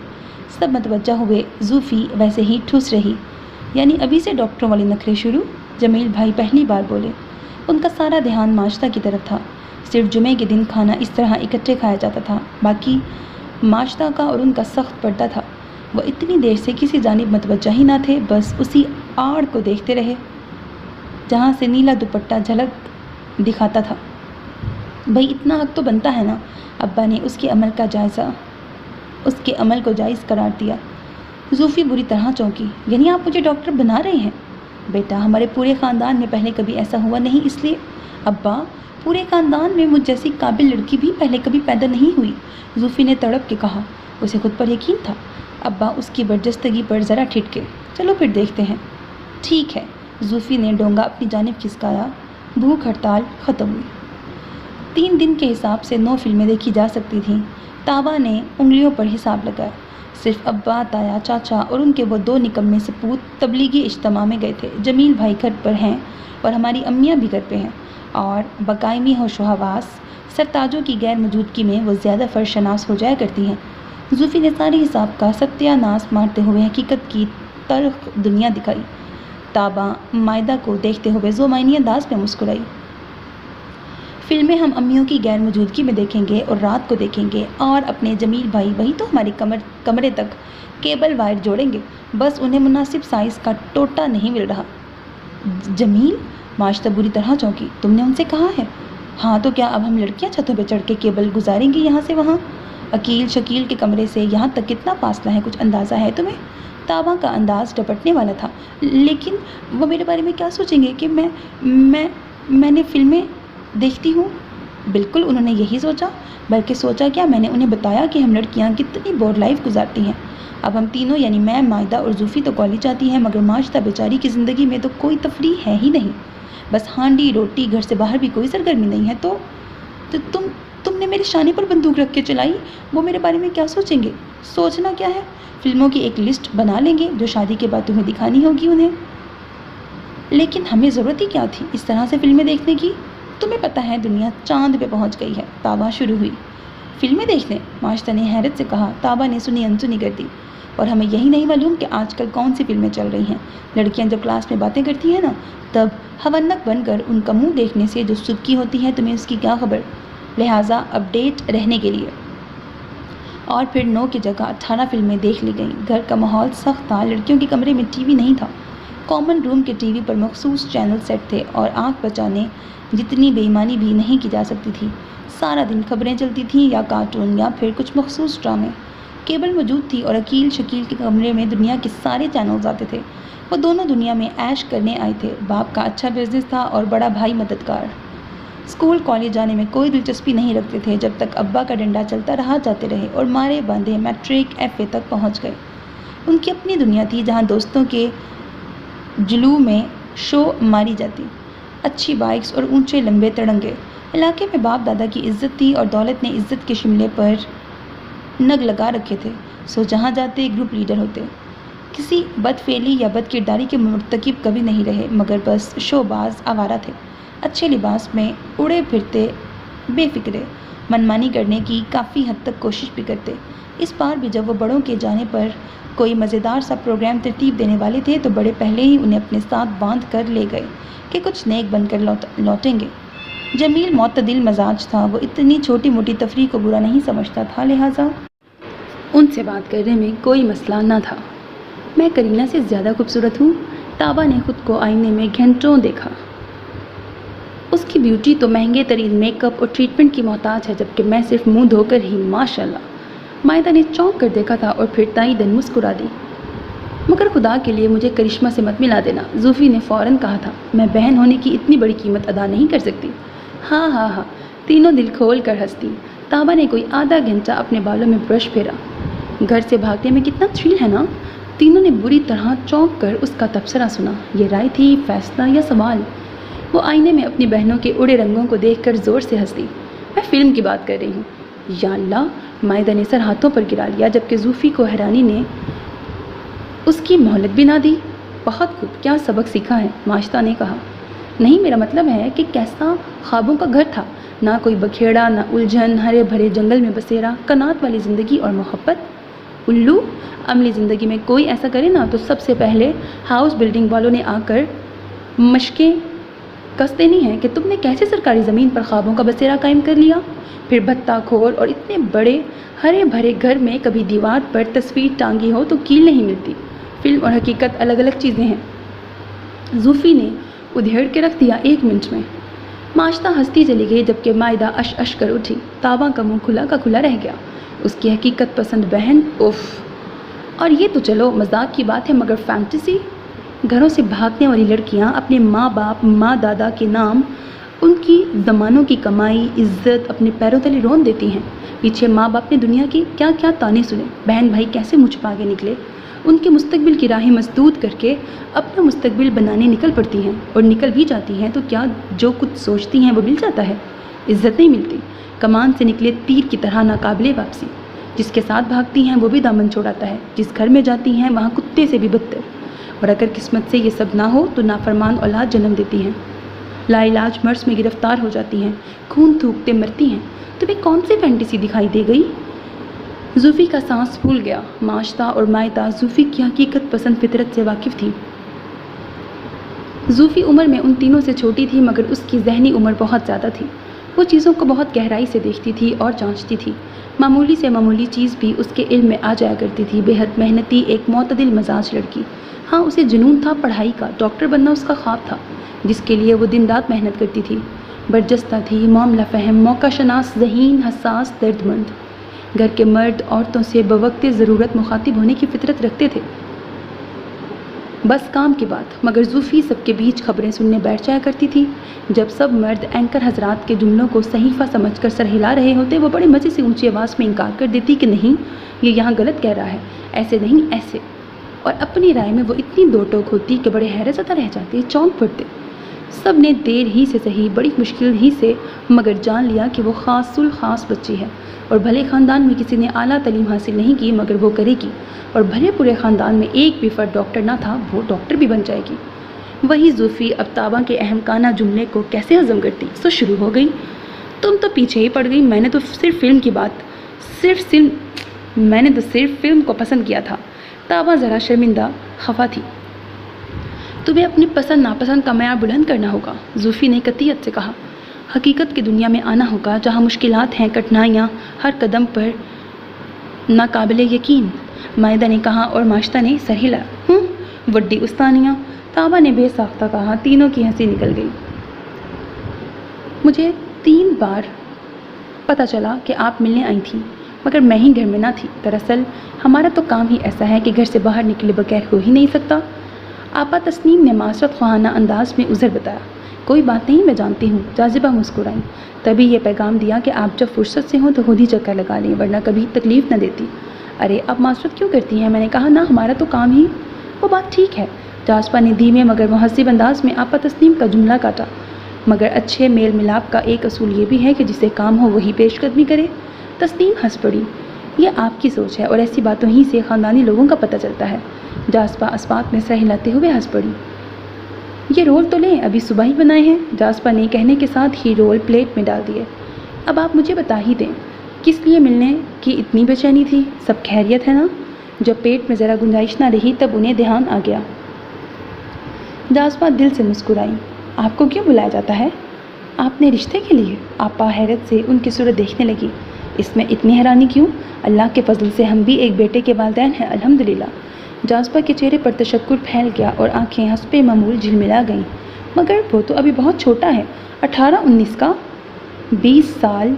سب متوجہ ہوئے، زوفی ویسے ہی ٹھوس رہی۔ یعنی ابھی سے ڈاکٹروں والے نخرے شروع؟ جمیل بھائی پہلی بار بولے۔ ان کا سارا دھیان ماشتہ کی طرف تھا۔ صرف جمعے کے دن کھانا اس طرح اکٹھے کھایا جاتا تھا، باقی ماشتہ کا اور ان کا سخت پردہ تھا۔ وہ اتنی دیر سے کسی جانب متوجہ ہی نہ تھے، بس اسی آڑ کو دیکھتے رہے جہاں سے نیلا دوپٹہ جھلک دکھاتا تھا۔ بھئی اتنا حق تو بنتا ہے نا۔ ابا نے اس کے عمل کو جائز قرار دیا۔ زوفی بری طرح چونکی۔ یعنی آپ مجھے ڈاکٹر بنا رہے ہیں؟ بیٹا، ہمارے پورے خاندان میں پہلے کبھی ایسا ہوا نہیں، اس لیے۔ ابا، پورے خاندان میں مجھ جیسی قابل لڑکی بھی پہلے کبھی پیدا نہیں ہوئی، زوفی نے تڑپ کے کہا۔ اسے خود پر یقین تھا۔ ابا اس کی برجستگی پر ذرا ٹھٹکے۔ چلو پھر دیکھتے ہیں۔ ٹھیک ہے، زوفی نے ڈونگا اپنی جانب کھسکایا۔ بھوک ہڑتال ختم ہوئی۔ 3 دن کے حساب سے 9 فلمیں دیکھی جا سکتی تھیں۔ تابا نے انگلیوں پر حساب لگایا۔ صرف ابا، تایا، چاچا اور ان کے وہ 2 نکمے سپوت تبلیغی اجتماع میں گئے تھے۔ جمیل بھائی گھر پر ہیں اور ہماری امیاں بھی گھر پہ ہیں، اور بقائمی ہوش و حواس سرتاجوں کی غیر موجودگی میں وہ زیادہ فرشناس ہو جایا کرتی ہیں۔ زوفی نے سارے حساب کا ستیہ ناس مارتے ہوئے حقیقت کی تلخ دنیا دکھائی۔ تابا مائدہ کو دیکھتے ہوئے ذومعنی انداز میں مسکرائی۔ فلمیں ہم امیوں کی غیر موجودگی میں دیکھیں گے اور رات کو دیکھیں گے، اور اپنے جمیل بھائی وہی تو ہمارے کمرے تک کیبل وائر جوڑیں گے، بس انہیں مناسب سائز کا ٹوٹا نہیں مل رہا۔ جمیل، ماشتہ بری طرح چونکی۔ تم نے ان سے کہا ہے؟ ہاں تو کیا اب ہم لڑکیاں چھتوں پہ چڑھ کے کیبل گزاریں گی یہاں سے وہاں؟ عقیل شکیل کے کمرے سے یہاں تک کتنا فاصلہ ہے، کچھ اندازہ ہے تمہیں؟ تابا کا انداز ڈپٹنے والا تھا۔ لیکن وہ میرے بارے میں کیا سوچیں گے کہ میں نے فلمیں دیکھتی ہوں؟ بالکل انہوں نے یہی سوچا، بلکہ سوچا کیا، میں نے انہیں بتایا کہ ہم لڑکیاں کتنی بور لائف گزارتی ہیں۔ اب ہم تینوں یعنی میں، مائدہ اور زوفی تو کالج جاتی ہیں، مگر ماجدہ بیچاری کی زندگی میں تو کوئی تفریح ہے ہی نہیں، بس ہانڈی روٹی، گھر سے باہر بھی کوئی سرگرمی نہیں ہے۔ تو تم نے میرے شانے پر بندوق رکھ کے چلائی، وہ میرے بارے میں کیا سوچیں گے؟ سوچنا کیا ہے، فلموں کی ایک لسٹ بنا لیں گے جو شادی کے بعد تمہیں دکھانی ہوگی انہیں۔ لیکن ہمیں ضرورت ہی کیا تھی اس طرح سے فلمیں دیکھنے کی؟ تمہیں پتہ ہے دنیا چاند پہ پہنچ گئی ہے۔ تابا شروع ہوئی۔ فلمیں دیکھنے؟ ماجدہ نے حیرت سے کہا۔ تابا نے سنی انسنی کر دی۔ اور ہمیں یہی نہیں معلوم کہ آج کل کون سی فلمیں چل رہی ہیں؟ لڑکیاں جب کلاس میں باتیں کرتی ہیں نا، تب ہونک بن کر ان کا منہ دیکھنے سے جو سبکی ہوتی ہے تمہیں اس کی کیا خبر؟ لہٰذا اپڈیٹ رہنے کے لیے۔ اور پھر 9 کی جگہ 18 فلمیں دیکھ لی گئیں۔ گھر کا ماحول سخت تھا، لڑکیوں کے کمرے میں ٹی وی نہیں تھا، کامن روم کے ٹی وی پر مخصوص چینل سیٹ تھے اور آنکھ بچانے جتنی بے ایمانی بھی نہیں کی جا سکتی تھی۔ سارا دن خبریں چلتی تھیں یا کارٹون یا پھر کچھ مخصوص ڈرامے۔ کیبل موجود تھی اور عقیل شکیل کے کمرے میں دنیا کے سارے چینلز آتے تھے۔ وہ دونوں دنیا میں عیش کرنے آئے تھے۔ باپ کا اچھا بزنس تھا اور بڑا بھائی مددگار۔ اسکول کالج جانے میں کوئی دلچسپی نہیں رکھتے تھے جب تک ابا کا ڈنڈا چلتا رہا، جاتے رہے اور مارے باندھے میٹرک FA تک پہنچ گئے۔ ان کی اپنی دنیا تھی جہاں دوستوں کے جلوہ میں شو ماری جاتی، اچھی بائکس اور اونچے لمبے تڑنگے۔ علاقے میں باپ دادا کی عزت تھی اور دولت نے عزت کے شملے پر نگ لگا رکھے تھے، سو جہاں جاتے گروپ لیڈر ہوتے۔ کسی بدفعلی یا بد کرداری کے مرتکب کبھی نہیں رہے، مگر بس شو باز آوارہ تھے، اچھے لباس میں اڑے پھرتے، بے فکرے، منمانی کرنے کی کافی حد تک کوشش بھی کرتے۔ اس بار بھی جب وہ بڑوں کے جانے پر کوئی مزیدار سا پروگرام ترتیب دینے والے تھے تو بڑے پہلے ہی انہیں اپنے ساتھ باندھ کر لے گئے کہ کچھ نیک بن کر لوٹیں گے۔ جمیل معتدل مزاج تھا، وہ اتنی چھوٹی موٹی تفریح کو برا نہیں سمجھتا تھا، لہٰذا ان سے بات کرنے میں کوئی مسئلہ نہ تھا۔ میں کرینہ سے زیادہ خوبصورت ہوں؟ تابا نے خود کو آئینے میں گھنٹوں دیکھا۔ اس کی بیوٹی تو مہنگے ترین میک اپ اور ٹریٹمنٹ کی محتاج ہے، جبکہ میں صرف منہ دھو کر ہی ماشاءاللہ۔ مائدہ نے چونک کر دیکھا تھا اور پھر تائیدن مسکرا دی۔ مگر خدا کے لیے مجھے کرشمہ سے مت ملا دینا، زوفی نے فوراً کہا تھا۔ میں بہن ہونے کی اتنی بڑی قیمت ادا نہیں کر سکتی۔ ہاں ہاں ہاں، تینوں دل کھول کر ہنستی۔ تابا نے کوئی آدھا گھنٹہ اپنے بالوں میں برش پھیرا۔ گھر سے بھاگنے میں کتنا تھرل ہے نا؟ تینوں نے بری طرح چونک کر اس کا تبصرہ سنا۔ یہ رائے تھی، فیصلہ یا سوال؟ وہ آئینے میں اپنی بہنوں کے اڑے رنگوں کو دیکھ کر زور سے ہنسی۔ میں فلم کی بات کر رہی ہوں۔ یا اللہ! مائدہ نے سر ہاتھوں پر گرا لیا، جبکہ زوفی کو حیرانی نے اس کی مہلت بھی نہ دی۔ بہت خوب، کیا سبق سیکھا ہے؟ ماجدہ نے کہا۔ نہیں، میرا مطلب ہے کہ کیسا خوابوں کا گھر تھا، نہ کوئی بکھیڑا، نہ الجھن، ہرے بھرے جنگل میں بسیرا، کنات والی زندگی اور محبت۔ الو، عملی زندگی میں کوئی ایسا کرے نا تو سب سے پہلے ہاؤس بلڈنگ والوں نے آ کر مشقیں کس دینی ہے کہ تم نے کیسے سرکاری زمین پر خوابوں کا بسیرا قائم کر لیا۔ پھر بھتہ کھور اور اتنے بڑے ہرے بھرے گھر میں کبھی دیوار پر تصویر ٹانگی ہو تو کیل نہیں ملتی۔ فلم اور حقیقت الگ الگ چیزیں ہیں۔ زوفی نے ادھیڑ کے رکھ دیا 1 منٹ میں۔ ماجدہ ہنستی چلی گئی، جبکہ مائدہ اش اش کر اٹھی۔ تابا کا منہ کھلا کا کھلا رہ گیا۔ اس کی حقیقت پسند بہن، اف! اور یہ تو چلو مذاق کی بات ہے، مگر فینٹیسی؟ گھروں سے بھاگنے والی لڑکیاں اپنے ماں باپ، ماں دادا کے نام، ان کی زمانوں کی کمائی، عزت اپنے پیروں تلے رون دیتی ہیں۔ پیچھے ماں باپ نے دنیا کی کیا کیا تانے سنے، بہن بھائی کیسے منہ چھپا کے نکلے، ان کے مستقبل کی راہیں مسدود کر کے اپنا مستقبل بنانے نکل پڑتی ہیں، اور نکل بھی جاتی ہیں تو کیا جو کچھ سوچتی ہیں وہ مل جاتا ہے؟ عزت نہیں ملتی، کمان سے نکلے تیر کی طرح ناقابل واپسی۔ جس کے ساتھ بھاگتی ہیں وہ بھی دامن چھوڑاتا ہے، جس گھر میں جاتی ہیں وہاں کتے سے بھی بدتر، اور اگر قسمت سے یہ سب نہ ہو تو نافرمان اولاد جنم دیتی ہیں، لا علاج مرض میں گرفتار ہو جاتی ہیں، خون تھوکتے مرتی ہیں۔ تمہیں کون سی فینٹیسی دکھائی دے گئی؟ زوفی کا سانس پھول گیا۔ ماجدہ اور مائدہ زوفی کی حقیقت پسند فطرت سے واقف تھی۔ زوفی عمر میں ان تینوں سے چھوٹی تھی، مگر اس کی ذہنی عمر بہت زیادہ تھی۔ وہ چیزوں کو بہت گہرائی سے دیکھتی تھی اور جانچتی تھی۔ معمولی سے معمولی چیز بھی اس کے علم میں آ جایا کرتی تھی۔ بے حد محنتی، ایک معتدل مزاج لڑکی۔ ہاں، اسے جنون تھا پڑھائی کا، ڈاکٹر بننا اس کا خواب تھا، جس کے لیے وہ دن رات محنت کرتی تھی۔ برجستہ تھی، معاملہ فہم، موقع شناس، ذہین، حساس، درد مند۔ گھر کے مرد عورتوں سے بوقت ضرورت مخاطب ہونے کی فطرت رکھتے تھے۔ بس کام کی بات، مگر زوفی سب کے بیچ خبریں سننے بیٹھ جایا کرتی تھی۔ جب سب مرد اینکر حضرات کے جملوں کو صحیفہ سمجھ کر سر ہلا رہے ہوتے، وہ بڑے مزے سے اونچی آواز میں انکار کر دیتی کہ نہیں، یہ یہاں غلط کہہ رہا ہے، ایسے نہیں ایسے، اور اپنی رائے میں وہ اتنی دو ٹوک ہوتی کہ بڑے حیرت زدہ رہ جاتے، چونک پڑتے۔ سب نے دیر ہی سے صحیح، بڑی مشکل ہی سے مگر جان لیا کہ وہ خاص الخاص بچی ہے، اور بھلے خاندان میں کسی نے اعلیٰ تعلیم حاصل نہیں کی مگر وہ کرے گی، اور بھلے پورے خاندان میں ایک بھی فرد ڈاکٹر نہ تھا، وہ ڈاکٹر بھی بن جائے گی۔ وہی زوفی اب تابہ کے احمقانہ جملے کو کیسے ہضم کرتی؟ سو شروع ہو گئی، تم تو پیچھے ہی پڑ گئی، میں نے تو صرف فلم کو پسند کیا تھا۔ تابہ ذرا شرمندہ خفا تھی۔ تمہیں اپنی پسند ناپسند کا معیار بلند کرنا ہوگا، زوفی نے قطعیت سے کہا۔ حقیقت کی دنیا میں آنا ہوگا جہاں مشکلات ہیں، کٹھنائیاں ہر قدم پر ناقابل یقین، مائدہ نے کہا اور ماشطہ نے سر ہلایا۔ وڈی استانیہ، تابہ نے بے ساختہ کہا۔ تینوں کی ہنسی نکل گئی۔ مجھے 3 بار پتہ چلا کہ آپ ملنے آئی تھیں، مگر میں ہی گھر میں نہ تھی۔ دراصل ہمارا تو کام ہی ایسا ہے کہ گھر سے باہر نکلے بغیر ہو ہی نہیں سکتا۔ آپا تسنیم نے معذرت خواہانہ انداز میں عذر بتایا۔ کوئی بات نہیں، میں جانتی ہوں۔ جاذبہ مسکرائیں، تبھی یہ پیغام دیا کہ آپ جب فرصت سے ہوں تو خود ہی چکر لگا لیں، ورنہ کبھی تکلیف نہ دیتی۔ ارے آپ معذرت کیوں کرتی ہیں؟ میں نے کہا نا، ہمارا تو کام ہی۔ وہ بات ٹھیک ہے، جاذبہ نے دھیمے مگر مہذب انداز میں آپا تسنیم کا جملہ کاٹا، مگر اچھے میل ملاپ کا ایک اصول یہ بھی ہے کہ جسے کام ہو وہی پیش قدمی کرے۔ تسنیم ہنس پڑی۔ یہ آپ کی سوچ ہے، اور ایسی باتوں ہی سے خاندانی لوگوں کا پتہ چلتا ہے۔ جاذبہ اسبات میں سر ہلاتے ہوئے ہنس پڑی۔ یہ رول تو لیں، ابھی صبح ہی بنائے ہیں، جاذبہ نے کہنے کے ساتھ ہی رول پلیٹ میں ڈال دیے۔ اب آپ مجھے بتا ہی دیں، کس لیے ملنے کی اتنی بے چینی تھی؟ سب خیریت ہے نا؟ جب پیٹ میں ذرا گنجائش نہ رہی تب انہیں دھیان آ گیا۔ جاذبہ دل سے مسکرائی۔ آپ کو کیوں بلایا جاتا ہے؟ آپ نے رشتے کے لیے؟ آپا حیرت سے ان کی صورت دیکھنے لگی۔ اس میں اتنی حیرانی کیوں؟ اللہ کے فضل سے ہم بھی ایک بیٹے کے والدین ہیں، الحمدللہ۔ جاذبہ کے چہرے پر تشکر پھیل گیا اور آنکھیں حسب معمول جھلملا گئیں۔ مگر وہ تو ابھی بہت چھوٹا ہے، 18-19 کا؟ 20 سال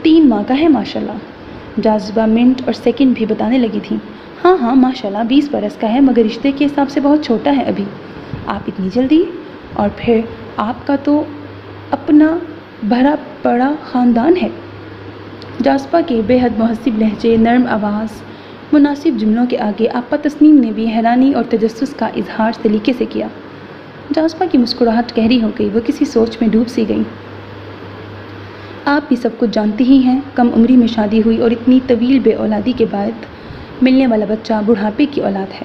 3 ماہ کا ہے ماشاءاللہ۔ جاذبہ منٹ اور سیکنڈ بھی بتانے لگی تھی۔ ہاں ماشاءاللہ 20 برس کا ہے، مگر رشتے کے حساب سے بہت چھوٹا ہے ابھی۔ آپ اتنی جلدی؟ اور پھر آپ کا تو اپنا بھرا پڑا خاندان ہے۔ جاذبہ کے بے حد مہذب لہجے، نرم آواز، مناسب جملوں کے آگے آپا تسنیم نے بھی حیرانی اور تجسس کا اظہار سلیقے سے کیا۔ جاذبہ کی مسکراہٹ گہری ہو گئی، وہ کسی سوچ میں ڈوب سی گئی۔ آپ بھی سب کچھ جانتی ہی ہیں، کم عمری میں شادی ہوئی اور اتنی طویل بے اولادی کے بعد ملنے والا بچہ بڑھاپے کی اولاد ہے۔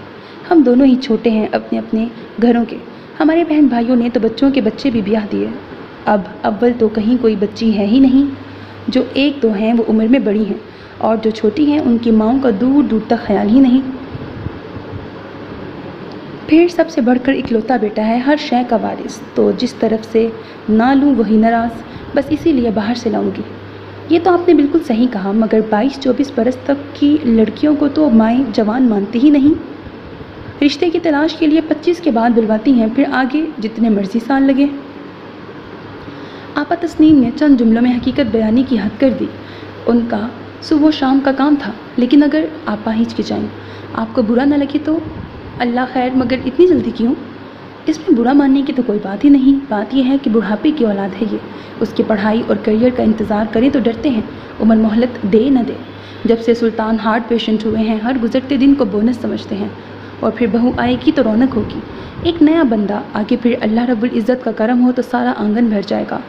ہم دونوں ہی چھوٹے ہیں اپنے اپنے گھروں کے، ہمارے بہن بھائیوں نے تو بچوں کے بچے بھی بیاہ دیے۔ اب اول تو کہیں کوئی بچی ہے ہی نہیں، جو 1-2 ہیں وہ عمر میں بڑی ہیں، اور جو چھوٹی ہیں ان کی ماؤں کا دور دور تک خیال ہی نہیں۔ پھر سب سے بڑھ کر اکلوتا بیٹا ہے، ہر شے کا وارث، تو جس طرف سے نہ لوں وہی ناراض، بس اسی لیے باہر سے لاؤں گی۔ یہ تو آپ نے بالکل صحیح کہا، مگر 22-24 برس تک کی لڑکیوں کو تو مائیں جوان مانتی ہی نہیں۔ رشتے کی تلاش کے لیے 25 کے بعد بلواتی ہیں، پھر آگے جتنے مرضی سال لگے۔ آپا تسنیم نے چند جملوں میں حقیقت بیانی کی حد کر دی۔ ان کا صبح و شام کا کام تھا، لیکن اگر آپا ہچکچائیں، آپ کو برا نہ لگے تو؟ اللہ خیر، مگر اتنی جلدی کیوں؟ اس میں برا ماننے کی تو کوئی بات ہی نہیں، بات یہ ہے کہ بڑھاپے کی اولاد ہے یہ، اس کی پڑھائی اور کیریئر کا انتظار کریں تو ڈرتے ہیں، عمر مہلت دے نہ دے۔ جب سے سلطان ہارٹ پیشنٹ ہوئے ہیں، ہر گزرتے دن کو بونس سمجھتے ہیں، اور پھر بہو آئے گی تو رونق ہوگی، ایک نیا بندہ آگے، پھر اللہ رب العزت کا کرم ہو تو سارا آنگن بھر جائے گا۔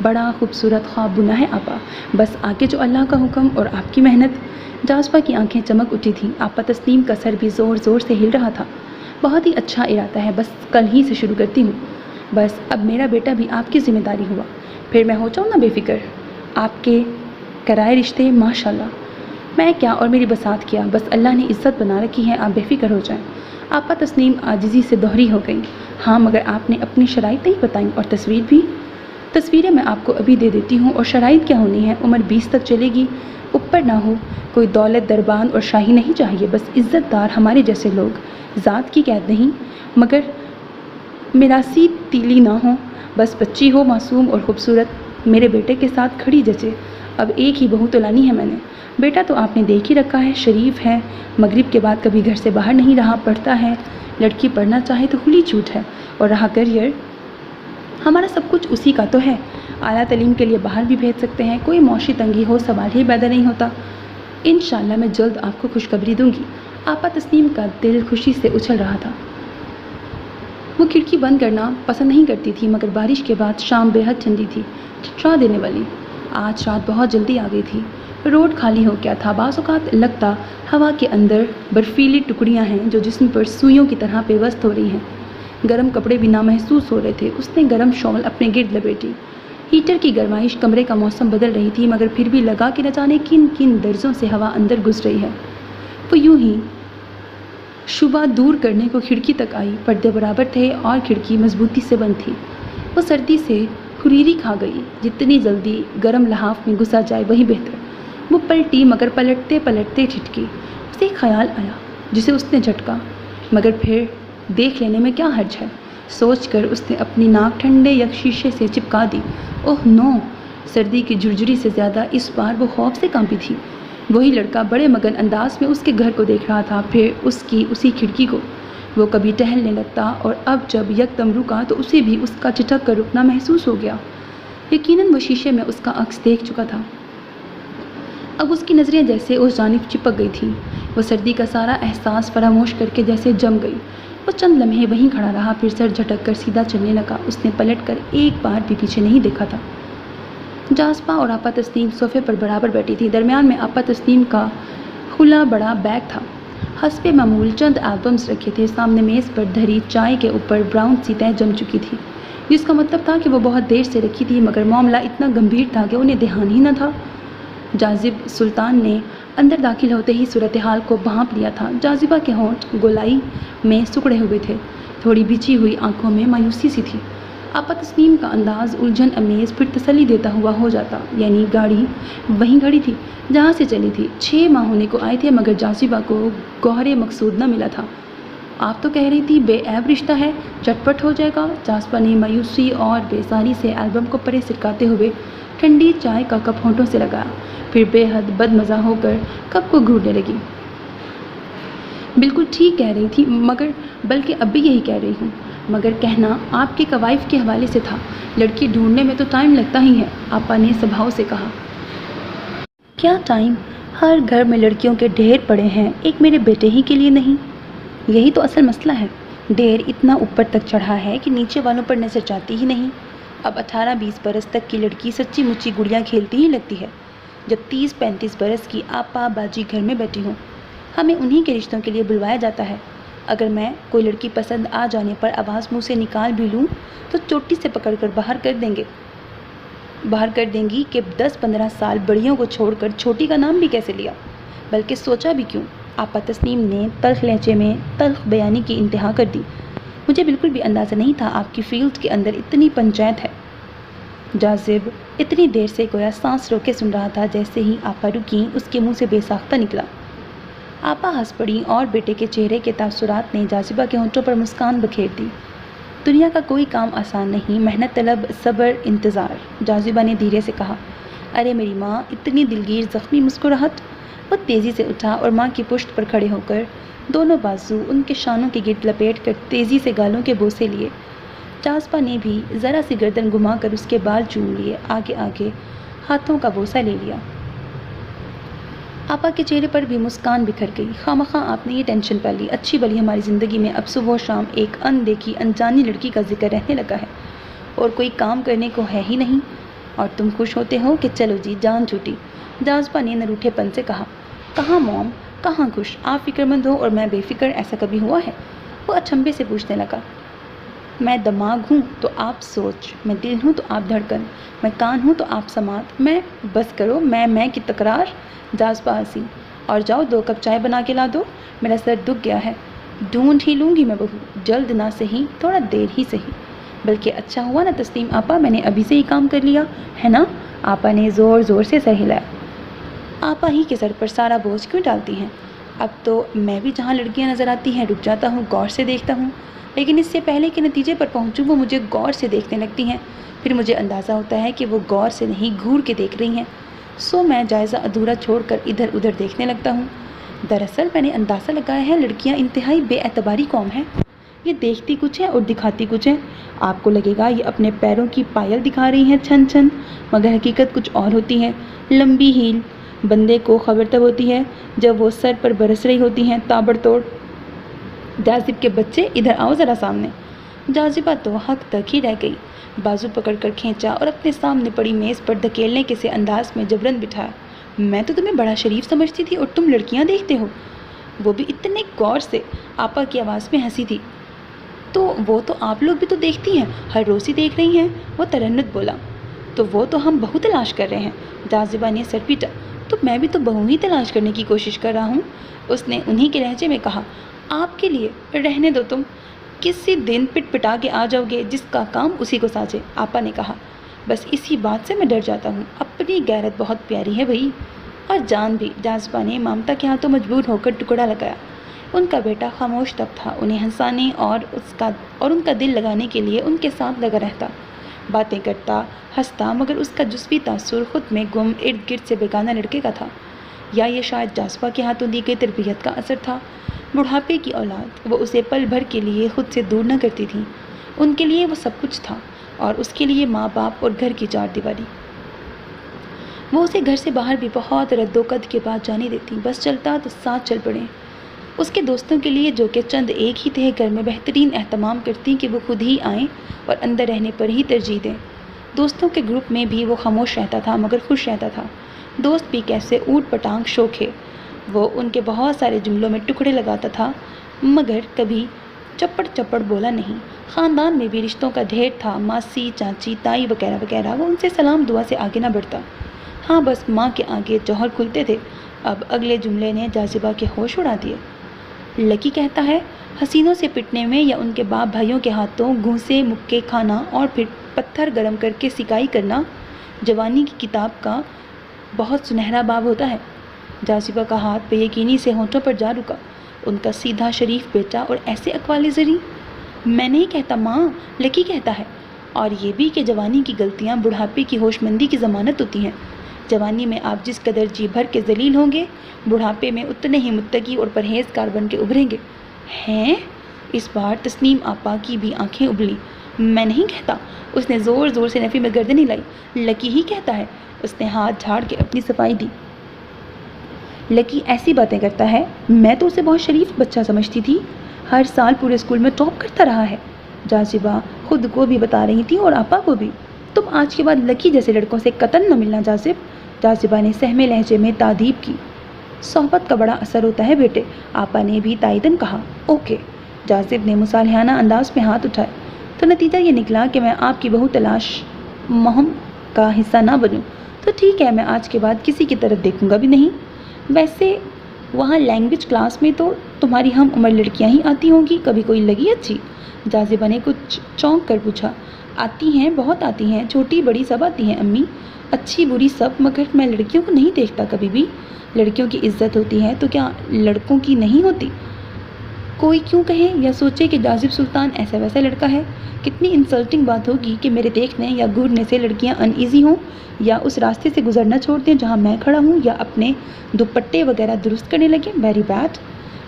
بڑا خوبصورت خواب بنا ہے آپا، بس آگے جو اللہ کا حکم اور آپ کی محنت۔ جاذبہ کی آنکھیں چمک اٹھی تھیں، آپا تسنیم کا سر بھی زور زور سے ہل رہا تھا۔ بہت ہی اچھا ارادہ ہے، بس کل ہی سے شروع کرتی ہوں۔ بس اب میرا بیٹا بھی آپ کی ذمہ داری ہوا، پھر میں ہو جاؤں نا بے فکر۔ آپ کے کرائے رشتے ماشاءاللہ، میں کیا اور میری بسات کیا، بس اللہ نے عزت بنا رکھی ہے، آپ بے فکر ہو جائیں۔ آپا تسنیم عاجزی سے دوہری ہو گئی۔ ہاں، مگر آپ نے اپنی شرائط نہیں بتائیں، اور تصویر بھی؟ تصویریں میں آپ کو ابھی دے دیتی ہوں، اور شرائط کیا ہونی ہے، عمر 20 تک چلے گی، اوپر نہ ہو، کوئی دولت دربان اور شاہی نہیں چاہیے، بس عزت دار ہمارے جیسے لوگ، ذات کی قید نہیں، مگر میراثی تیلی نہ ہو، بس بچی ہو معصوم اور خوبصورت، میرے بیٹے کے ساتھ کھڑی جچے۔ اب ایک ہی بہو تو لانی ہے میں نے۔ بیٹا تو آپ نے دیکھ ہی رکھا ہے، شریف ہے، مغرب کے بعد کبھی گھر سے باہر نہیں رہا، پڑھتا ہے۔ لڑکی پڑھنا چاہے تو کھلی چھوٹ ہے، اور رہا کریئر، ہمارا سب کچھ اسی کا تو ہے۔ اعلیٰ تعلیم کے لیے باہر بھی بھیج سکتے ہیں، کوئی معاشی تنگی ہو سوال ہی پیدا نہیں ہوتا۔ انشاءاللہ میں جلد آپ کو خوشخبری دوں گی۔ آپا تسنیم کا دل خوشی سے اچھل رہا تھا۔ وہ کھڑکی بند کرنا پسند نہیں کرتی تھی، مگر بارش کے بعد شام بے حد ٹھنڈی تھی، ٹھٹرا دینے والی۔ آج رات بہت جلدی آ گئی تھی، روڈ خالی ہو گیا تھا۔ بعض اوقات لگتا ہوا کے اندر برفیلی ٹکڑیاں ہیں جو جسم پر سوئیوں کی طرح پیوست ہو رہی ہیں۔ گرم کپڑے بھی نامحسوس ہو رہے تھے۔ اس نے گرم شال اپنے گرد لپیٹی۔ ہیٹر کی گرمائش کمرے کا موسم بدل رہی تھی، مگر پھر بھی لگا کہ نہ جانے کن کن درزوں سے ہوا اندر گھس رہی ہے۔ وہ یوں ہی شبہ دور کرنے کو کھڑکی تک آئی۔ پردے برابر تھے اور کھڑکی مضبوطی سے بند تھی۔ وہ سردی سے کھریری کھا گئی، جتنی جلدی گرم لحاف میں گھسا جائے وہی بہتر۔ وہ پلٹی، مگر پلٹتے پلٹتے جھٹکی۔ اسے ایک خیال آیا جسے اس نے جھٹکا، مگر پھر دیکھ لینے میں کیا حرج ہے، سوچ کر اس نے اپنی ناک ٹھنڈے یک شیشے سے چپکا دی۔ اوہ نو! سردی کی جھرجھری سے زیادہ اس بار وہ خوف سے کانپی تھی۔ وہی لڑکا بڑے مگن انداز میں اس کے گھر کو دیکھ رہا تھا، پھر اس کی اسی کھڑکی کو۔ وہ کبھی ٹہلنے لگتا اور اب جب یکدم رکا تو اسے بھی اس کا چٹک کر رکنا محسوس ہو گیا۔ یقیناً وہ شیشے میں اس کا عکس دیکھ چکا تھا۔ اب اس کی نظریں جیسے اس جانب چپک گئی تھیں۔ وہ سردی کا سارا احساس فراموش کر کے جیسے جم گئی۔ وہ چند لمحے وہیں کھڑا رہا، پھر سر جھٹک کر سیدھا چلنے لگا۔ اس نے پلٹ کر ایک بار بھی پیچھے نہیں دیکھا تھا۔ جازبہ اور آپا تسنیم صوفے پر برابر بیٹھی تھی۔ درمیان میں آپا تسنیم کا کھلا بڑا بیگ تھا۔ حسب معمول چند البمز رکھے تھے۔ سامنے میز پر دھری چائے کے اوپر براؤن سی تہہ جم چکی تھی، جس کا مطلب تھا کہ وہ بہت دیر سے رکھی تھی، مگر معاملہ اتنا گمبھیر تھا کہ انہیں دھیان ہی نہ تھا۔ جاذب سلطان نے اندر داخل ہوتے ہی صورتحال کو بھانپ لیا تھا۔ جاذبہ کے ہونٹ گولائی میں سکڑے ہوئے تھے، تھوڑی بچھی ہوئی آنکھوں میں مایوسی سی تھی۔ آپا تسنیم کا انداز الجھن امیز پھر تسلی دیتا ہوا ہو جاتا، یعنی گاڑی وہیں کھڑی تھی جہاں سے چلی تھی۔ 6 ماہ ہونے کو آئے تھے، مگر جاذبہ کو گوہر مقصود نہ ملا تھا۔ آپ تو کہہ رہی تھی بے عیب رشتہ ہے، چٹپٹ ہو جائے گا۔ جاذبہ نے مایوسی اور بیزاری سے البم کو پرے سرکاتے ہوئے ٹھنڈی چائے کا کپ ہونٹوں سے لگایا، پھر بے حد بد مزہ ہو کر کپ کو گھونٹنے لگی۔ بالکل ٹھیک کہہ رہی تھی، مگر بلکہ اب بھی یہی کہہ رہی ہوں، مگر کہنا آپ کے کوائف کے حوالے سے تھا۔ لڑکی ڈھونڈنے میں تو ٹائم لگتا ہی ہے، آپا نے سبھاؤ سے کہا۔ کیا ٹائم؟ ہر گھر میں لڑکیوں کے ڈھیر پڑے ہیں، ایک میرے بیٹے ہی کے لیے نہیں؟ یہی تو اصل مسئلہ ہے۔ ڈھیر اتنا اوپر تک چڑھا ہے کہ نیچے والوں پر نظر جاتی ہی نہیں۔ اب 18-20 برس تک کی لڑکی سچی مچی گڑیاں کھیلتی ہی لگتی ہے، جب 30-35 برس کی آپا باجی گھر میں بیٹھی ہوں۔ ہمیں انہی کے رشتوں کے لیے بلوایا جاتا ہے۔ اگر میں کوئی لڑکی پسند آ جانے پر آواز منہ سے نکال بھی لوں تو چوٹی سے پکڑ کر باہر کر دیں گی کہ 10-15 سال بڑیوں کو چھوڑ کر چھوٹی کا نام بھی کیسے لیا، بلکہ سوچا بھی کیوں؟ آپا تسنیم نے تلخ لہجے میں تلخ بیانی کی انتہا کر دی۔ مجھے بالکل بھی اندازہ نہیں تھا آپ کی فیلڈ کے اندر اتنی پنچایت ہے۔ جاذب اتنی دیر سے گویا سانس روکے سن رہا تھا، جیسے ہی آپا رکیں اس کے منہ سے بے ساختہ نکلا۔ آپا ہنس پڑی اور بیٹے کے چہرے کے تاثرات نے جاذبہ کے ہونٹوں پر مسکان بکھیر دی۔ دنیا کا کوئی کام آسان نہیں، محنت طلب، صبر، انتظار، جاذبہ نے دھیرے سے کہا۔ ارے میری ماں! اتنی دلگیر زخمی مسکراہٹ۔ وہ تیزی سے اٹھا اور ماں کی پشت پر کھڑے ہو کر دونوں بازو ان کے شانوں کے گرد لپیٹ کر تیزی سے گالوں کے بوسے لیے۔ جاذبہ نے بھی ذرا سی گردن گھما کر اس کے بال چوم لیے، آگے آگے ہاتھوں کا بوسہ لے لیا۔ آپا کے چہرے پر بھی مسکان بکھر گئی۔ خواہ آپ نے یہ ٹینشن پا لی، اچھی بلی ہماری زندگی میں اب صبح و شام ایک اندیکھی انجانی لڑکی کا ذکر رہنے لگا ہے، اور کوئی کام کرنے کو ہے ہی نہیں، اور تم خوش ہوتے ہو کہ چلو جی جان چھوٹی۔ جاذبہ نے نروٹھے پن سے کہا۔ کہاں موم، کہاں خوش؟ آپ فکر مند ہو اور میں بے فکر، ایسا کبھی ہوا ہے؟ وہ اچنبھے سے پوچھنے لگا۔ میں دماغ ہوں تو آپ سوچ، میں دل ہوں تو آپ دھڑکن، میں کان ہوں تو آپ سماعت، میں بس کرو میں کی تکرار۔ جاذبہ ہنسی۔ اور جاؤ 2 کپ چائے بنا کے لا دو، میرا سر دکھ گیا ہے۔ ڈھونڈ ہی لوں گی میں بہو، جلد نہ سہی، تھوڑا دیر ہی سہی۔ بلکہ اچھا ہوا نا تسلیم آپا، میں نے ابھی سے ہی کام کر لیا ہے نا؟ آپا نے زور زور سے سر ہلایا۔ آپا ہی کے سر پر سارا بوجھ کیوں ڈالتی ہیں؟ اب تو میں بھی جہاں لڑکیاں نظر آتی ہیں رک جاتا ہوں، غور سے دیکھتا ہوں، لیکن اس سے پہلے کہ نتیجے پر پہنچوں وہ مجھے غور سے دیکھنے لگتی ہیں، پھر مجھے اندازہ ہوتا ہے کہ وہ غور سے نہیں گھور کے دیکھ رہی ہیں۔ سو میں جائزہ ادھورا چھوڑ کر ادھر ادھر دیکھنے لگتا ہوں۔ دراصل میں نے اندازہ لگایا ہے لڑکیاں انتہائی بے اعتباری قوم ہیں۔ یہ دیکھتی کچھ ہے اور دکھاتی کچھ ہے۔ آپ کو لگے گا یہ اپنے پیروں کی پائل دکھا رہی ہیں چھن چھن، مگر حقیقت کچھ اور ہوتی ہے۔ لمبی ہیل بندے کو خبر تب ہوتی ہے جب وہ سر پر برس رہی ہوتی ہیں تابڑ توڑ۔ جاذب کے بچے ادھر آؤ ذرا سامنے۔ جاذبہ تو حق تک ہی رہ گئی، بازو پکڑ کر کھینچا اور اپنے سامنے پڑی میز پر دھکیلنے کے سے انداز میں جبرن بٹھایا۔ میں تو تمہیں بڑا شریف سمجھتی تھی اور تم لڑکیاں دیکھتے ہو، وہ بھی اتنے غور سے۔ آپا کی آواز میں ہنسی تھی۔ تو وہ تو آپ لوگ بھی تو دیکھتی ہیں، ہر روز ہی دیکھ رہی ہیں، وہ ترنت بولا۔ تو وہ تو ہم بہو تلاش کر رہے ہیں، جاذبہ نے سر پیٹا۔ تو میں بھی تو بہو ہی تلاش کرنے کی کوشش کر رہا ہوں، اس نے انہی کے لہجے میں کہا۔ آپ کے لیے رہنے دو، تم کسی دن پٹ پٹا کے آ جاؤ گے، جس کا کام اسی کو ساجے، آپا نے کہا۔ بس اسی بات سے میں ڈر جاتا ہوں، اپنی غیرت بہت پیاری ہے بھائی، اور جان بھی۔ جاذبہ نے مامتا کے ہاتھوں مجبور ہو کر ٹکڑا لگایا۔ ان کا بیٹا خاموش تب تھا، انہیں ہنسانے اور ان کا دل لگانے کے لیے ان کے ساتھ لگا رہتا، باتیں کرتا، ہنستا، مگر اس کا جزوی تاثر خود میں گم ارد گرد سے بیگانہ لڑکے کا تھا، یا یہ شاید جاذبہ کے ہاتھوں دی گئی تربیت کا اثر تھا۔ بڑھاپے کی اولاد، وہ اسے پل بھر کے لیے خود سے دور نہ کرتی تھی، ان کے لیے وہ سب کچھ تھا، اور اس کے لیے ماں باپ اور گھر کی چار دیواری۔ وہ اسے گھر سے باہر بھی بہت رد و قد کے بعد جانے دیتی، بس چلتا تو ساتھ چل پڑیں۔ اس کے دوستوں کے لیے، جو کہ چند ایک ہی تھے، گھر میں بہترین اہتمام کرتی کہ وہ خود ہی آئیں اور اندر رہنے پر ہی ترجیح دیں۔ دوستوں کے گروپ میں بھی وہ خاموش رہتا تھا، مگر خوش رہتا تھا۔ دوست بھی کیسے اوٹ پٹانگ شوخے، وہ ان کے بہت سارے جملوں میں ٹکڑے لگاتا تھا، مگر کبھی چپڑ چپڑ بولا نہیں۔ خاندان میں بھی رشتوں کا ڈھیر تھا، ماسی، چاچی، تائی وغیرہ وغیرہ، وہ ان سے سلام دعا سے آگے نہ بڑھتا۔ ہاں، بس ماں کے آگے جوہر کھلتے تھے۔ اب اگلے جملے نے جاذبہ کے ہوش اڑا دیے۔ لکی کہتا ہے، حسینوں سے پٹنے میں یا ان کے باپ بھائیوں کے ہاتھوں گھونسے مکے کھانا اور پھر پتھر گرم کر کے سکائی کرنا جوانی کی کتاب کا بہت سنہرا باب ہوتا ہے۔ جاذبہ کا ہاتھ بے یقینی سے ہونٹوں پر جا رکا۔ ان کا سیدھا شریف بیٹا اور ایسے اقوال زری۔ میں نہیں کہتا ماں، لکی کہتا ہے، اور یہ بھی کہ جوانی کی غلطیاں بڑھاپے کی ہوش مندی کی ضمانت ہوتی ہیں۔ جوانی میں آپ جس قدر جی بھر کے ذلیل ہوں گے، بڑھاپے میں اتنے ہی متقی اور پرہیزگار بن کے ابھریں گے۔ ہیں؟ اس بار تسنیم آپا کی بھی آنکھیں ابلی۔ میں نہیں کہتا، اس نے زور زور سے نفی میں گردن ہلائی۔ لکی ہی کہتا ہے، اس نے ہاتھ جھاڑ کے اپنی صفائی دی۔ لکی ایسی باتیں کرتا ہے، میں تو اسے بہت شریف بچہ سمجھتی تھی، ہر سال پورے اسکول میں ٹاپ کرتا رہا ہے۔ جاذبہ خود کو بھی بتا رہی تھی اور آپا کو بھی۔ تم آج کے بعد لکی جیسے لڑکوں سے قطعاً نہ ملنا جاذبہ نے سہمے لہجے میں تادیب کی۔ صحبت کا بڑا اثر ہوتا ہے بیٹے، آپا نے بھی تائیدن کہا۔ اوکے، جاذب نے مصالحانہ انداز میں ہاتھ اٹھائے۔ تو نتیجہ یہ نکلا کہ میں آپ کی بہو تلاش مہم کا حصہ نہ بنوں، تو ٹھیک ہے، میں آج کے بعد کسی کی طرف دیکھوں گا بھی نہیں۔ ویسے وہاں لینگویج کلاس میں تو تمہاری ہم عمر لڑکیاں ہی آتی ہوں گی، کبھی کوئی لگی اچھی؟ جاذبہ نے کچھ چونک کر پوچھا۔ آتی ہیں، بہت آتی ہیں، چھوٹی بڑی سب آتی ہیں امی، اچھی بری سب، مگر میں لڑکیوں کو نہیں دیکھتا کبھی بھی۔ لڑکیوں کی عزت ہوتی ہے تو کیا لڑکوں کی نہیں ہوتی؟ کوئی کیوں کہے یا سوچے کہ جاذب سلطان ایسا ویسا لڑکا ہے؟ کتنی انسلٹنگ بات ہوگی کہ میرے دیکھنے یا گھورنے سے لڑکیاں ان ایزی ہوں، یا اس راستے سے گزرنا چھوڑ دیں جہاں میں کھڑا ہوں، یا اپنے دوپٹے وغیرہ درست کرنے لگے۔ Very bad.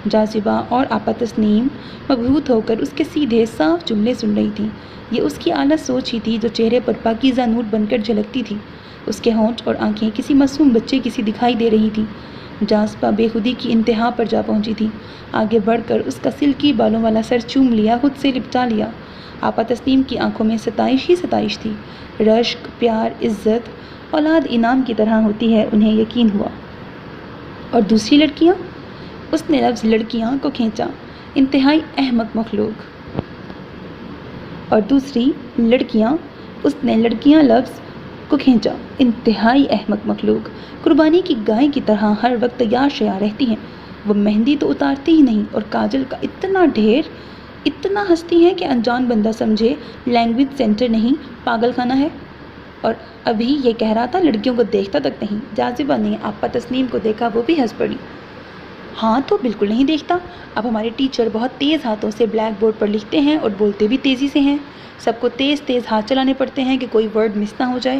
جاذبہ اور آپا تسنیم مبہوت ہو کر اس کے سیدھے صاف جملے سن رہی تھیں۔ یہ اس کی اعلیٰ سوچ ہی تھی جو چہرے پر پاکیزہ نور بن کر جھلکتی تھی۔ اس کے ہونٹ اور آنکھیں کسی معصوم بچے کی سی دکھائی دے رہی تھیں۔ جاذبہ بے خودی کی انتہا پر جا پہنچی تھی۔ آگے بڑھ کر اس کا سلکی بالوں والا سر چوم لیا، خود سے لپٹا لیا۔ آپا تسنیم کی آنکھوں میں ستائش ہی ستائش تھی۔ رشک، پیار، عزت اولاد انعام کی طرح ہوتی ہے، انہیں یقین ہوا۔ اور دوسری لڑکیاں؟ اس نے لفظ لڑکیاں کو کھینچا۔ انتہائی احمق مخلوق۔ اور دوسری لڑکیاں؟ اس نے لڑکیاں لفظ کو کھینچا۔ انتہائی احمق مخلوق، قربانی کی گائے کی طرح ہر وقت تیار شیار رہتی ہیں۔ وہ مہندی تو اتارتی ہی نہیں، اور کاجل کا اتنا ڈھیر، اتنا ہنستی ہیں کہ انجان بندہ سمجھے لینگویج سینٹر نہیں پاگل خانہ ہے۔ اور ابھی یہ کہہ رہا تھا لڑکیوں کو دیکھتا تک نہیں۔ جاذبہ نے آپا تسنیم کو دیکھا، وہ بھی ہنس پڑی۔ ہاں تو بالکل نہیں دیکھتا، اب ہمارے ٹیچر بہت تیز ہاتھوں سے بلیک بورڈ پر لکھتے ہیں اور بولتے بھی تیزی سے ہیں، سب کو تیز تیز ہاتھ چلانے پڑتے ہیں کہ کوئی ورڈ مس نہ ہو جائے۔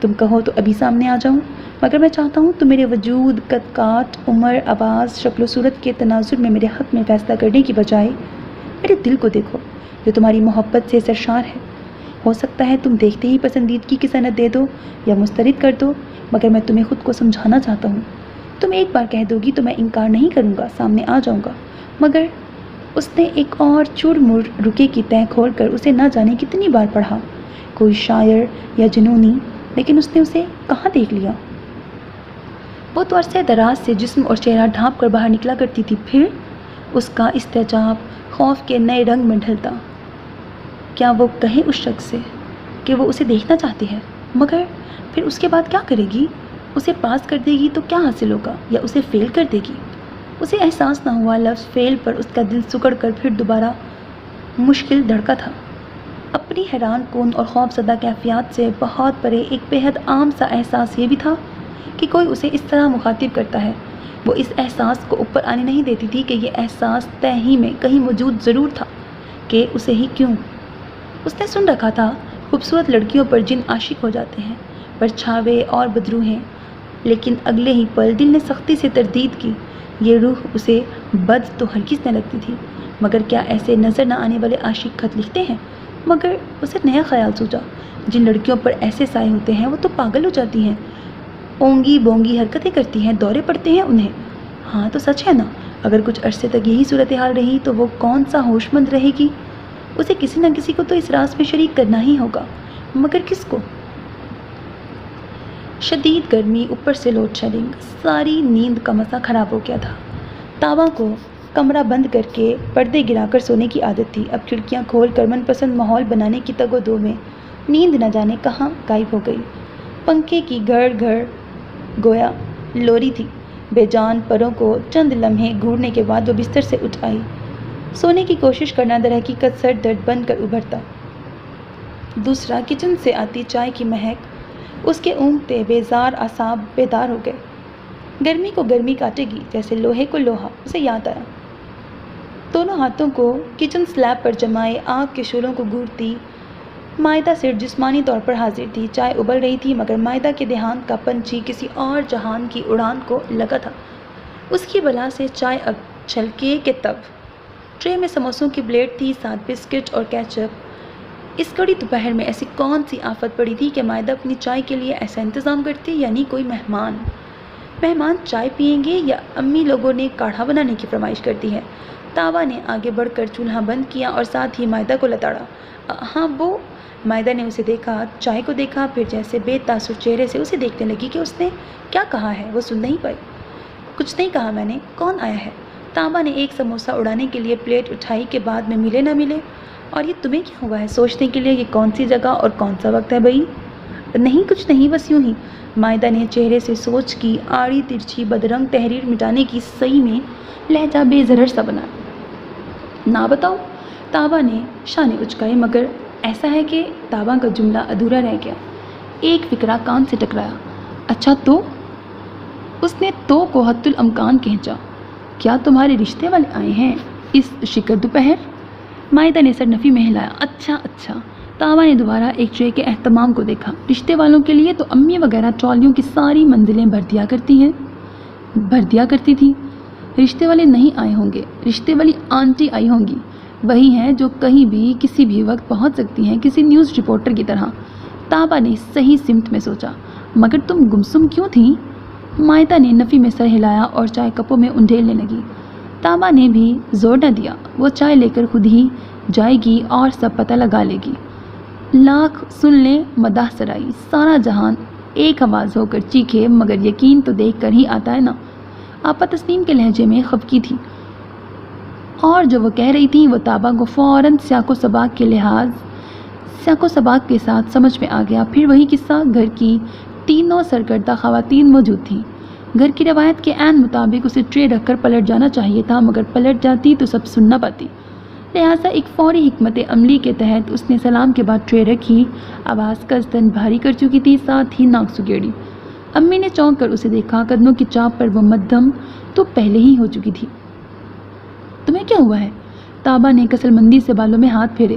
تم کہو تو ابھی سامنے آ جاؤں، مگر میں چاہتا ہوں تم میرے وجود، قد کاٹ، عمر، آواز، شکل و صورت کے تناظر میں میرے حق میں فیصلہ کرنے کی بجائے میرے دل کو دیکھو جو تمہاری محبت سے سرشار ہے۔ ہو سکتا ہے تم دیکھتے ہی پسندیدگی کی صنعت دے دو یا مسترد کر دو، مگر میں تمہیں خود کو سمجھانا چاہتا ہوں۔ تم ایک بار کہہ دو گی تو میں انکار نہیں کروں گا، سامنے آ جاؤں گا۔ مگر اس نے ایک اور چور مر رکے کی تہ کھول کر اسے نہ جانے کتنی بار پڑھا، کوئی شاعر یا جنونی، لیکن اس نے اسے کہاں دیکھ لیا؟ وہ تو عرصے دراز سے جسم اور چہرہ ڈھانپ کر باہر نکلا کرتی تھی، پھر اس کا استعجاب خوف کے نئے رنگ میں ڈھلتا۔ کیا وہ کہے اس شخص سے کہ وہ اسے دیکھنا چاہتی ہے، مگر پھر اس کے بعد کیا کرے گی؟ اسے پاس کر دے گی تو کیا حاصل ہوگا، یا اسے فیل کر دے گی؟ اسے احساس نہ ہوا لفظ فیل پر اس کا دل سکڑ کر پھر دوبارہ مشکل دھڑکا تھا۔ اپنی حیران کن اور خوف زدہ کیفیات سے بہت پرے ایک بے حد عام سا احساس یہ بھی تھا کہ کوئی اسے اس طرح مخاطب کرتا ہے۔ وہ اس احساس کو اوپر آنے نہیں دیتی تھی کہ یہ احساس تہ ہی میں کہیں موجود ضرور تھا، کہ اسے ہی کیوں۔ اس نے سن رکھا تھا خوبصورت لڑکیوں پر جن عاشق ہو جاتے ہیں، پرچھاوے اور بدرو ہیں، لیکن اگلے ہی پل دل نے سختی سے تردید کی۔ یہ روح اسے بد تو ہرگز نہ لگتی تھی، مگر کیا ایسے نظر نہ آنے والے عاشق خط لکھتے ہیں؟ مگر اسے نیا خیال سوچا، جن لڑکیوں پر ایسے سائے ہوتے ہیں وہ تو پاگل ہو جاتی ہیں، اونگی بونگی حرکتیں کرتی ہیں، دورے پڑتے ہیں انہیں۔ ہاں تو سچ ہے نا، اگر کچھ عرصے تک یہی صورتحال رہی تو وہ کون سا ہوش مند رہے گی؟ اسے کسی نہ کسی کو تو اس راز میں شریک کرنا ہی ہوگا، مگر کس کو؟ شدید گرمی، اوپر سے لوڈ شیڈنگ، ساری نیند کا مزہ خراب ہو گیا تھا۔ تابا کو کمرہ بند کر کے پردے گرا کر سونے کی عادت تھی، اب کھڑکیاں کھول کر من پسند ماحول بنانے کی تگ و دو میں نیند نہ جانے کہاں غائب ہو گئی۔ پنکھے کی گھڑ گھڑ گویا لوری تھی۔ بے جان پروں کو چند لمحے گھورنے کے بعد وہ بستر سے اٹھ آئی۔ سونے کی کوشش کرنا در حقیقت سر درد بن کر ابھرتا۔ دوسرا، کچن سے آتی چائے کی مہک، اس کے اونگتے بیزار اعصاب بیدار ہو گئے۔ گرمی کو گرمی کاٹے گی جیسے لوہے کو لوہا، اسے یاد آیا۔ دونوں ہاتھوں کو کچن سلیب پر جمائے آگ کے شعلوں کو گھورتی مائدہ صرف جسمانی طور پر حاضر تھی۔ چائے ابل رہی تھی، مگر مائدہ کے دیہانت کا پنچھی کسی اور جہان کی اڑان کو لگا تھا۔ اس کی بلا سے چائے اب چھلکے کہ تب ٹرے میں سموسوں کی بلیڈ تھی، ساتھ بسکٹ اور کیچپ۔ اس کڑی دوپہر میں ایسی کون سی آفت پڑی تھی کہ مائدہ اپنی چائے کے لیے ایسا انتظام کرتی، یعنی کوئی مہمان چائے پئیں گے یا امی لوگوں نے کاڑھا بنانے کی فرمائش کرتی ہے؟ تابا نے آگے بڑھ کر چولہا بند کیا اور ساتھ ہی مائدہ کو لتاڑا۔ ہاں وہ۔ مائدہ نے اسے دیکھا، چائے کو دیکھا، پھر جیسے بے تاثر چہرے سے اسے دیکھنے لگی کہ اس نے کیا کہا ہے وہ سن نہیں پائی۔ کچھ نہیں کہا میں نے، کون آیا ہے؟ تابا نے ایک سموسہ اڑانے کے لیے پلیٹ اٹھائی کہ بعد میں ملے نہ ملے۔ اور یہ تمہیں کیا ہوا ہے سوچنے کے لیے کہ کون سی جگہ اور کون سا وقت ہے بھائی؟ نہیں کچھ نہیں، بس یوں ہی۔ مائدہ نے چہرے سے سوچ کی آڑی ترچھی بدرنگ تحریر مٹانے کی سعی میں لہجہ بے ضرر سا بنا۔ نہ بتاؤ، تابا نے شانے اچکائے، مگر ایسا ہے کہ تابا کا جملہ ادھورا رہ گیا۔ ایک فکرہ کان سے ٹکرایا۔ اچھا تو؟ اس نے تو کو حت الامکان کھینچا۔ کیا تمہارے رشتے والے آئے ہیں اس شکر دوپہر؟ مائدہ نے سر نفی میں ہلایا۔ اچھا۔ تابا نے دوبارہ ایک ٹرے کے اہتمام کو دیکھا۔ رشتے والوں کے لیے تو امی وغیرہ ٹرالیوں کی ساری منزلیں بھر دیا کرتی تھی۔ رشتے والے نہیں آئے ہوں گے، رشتے والی آنٹی آئی ہوں گی، وہی ہیں جو کہیں بھی کسی بھی وقت پہنچ سکتی ہیں، کسی نیوز رپورٹر کی طرح۔ تابا نے صحیح سمت میں سوچا۔ مگر تم گمسم کیوں تھیں؟ مائدہ نے نفی میں سر ہلایا اور چائے کپوں میں انڈھیلنے لگی۔ تابا نے بھی زور نہ دیا، وہ چائے لے کر خود ہی جائے گی اور سب پتہ لگا لے گی۔ لاکھ سن لیں مداح سرائی، سارا جہان ایک آواز ہو کر چیخے، مگر یقین تو دیکھ کر ہی آتا ہے نا۔ آپا تسنیم کے لہجے میں خفگی تھی، اور جو وہ کہہ رہی تھی وہ تابا کو فوراً سیاق و سباق کے ساتھ سمجھ میں آ گیا۔ پھر وہی قصہ، گھر کی تینوں سرکردہ خواتین موجود تھیں۔ گھر کی روایت کے عین مطابق اسے ٹرے رکھ کر پلٹ جانا چاہیے تھا، مگر پلٹ جاتی تو سب سن نہ پاتی، لہٰذا ایک فوری حکمت عملی کے تحت اس نے سلام کے بعد ٹرے رکھی۔ آواز قصداً بھاری کر چکی تھی، ساتھ ہی ناک سگیڑی۔ امی نے چونک کر اسے دیکھا، قدموں کی چاپ پر وہ مدھم تو پہلے ہی ہو چکی تھی۔ تمہیں کیا ہوا ہے؟ تابا نے کسل مندی سے بالوں میں ہاتھ پھیرے۔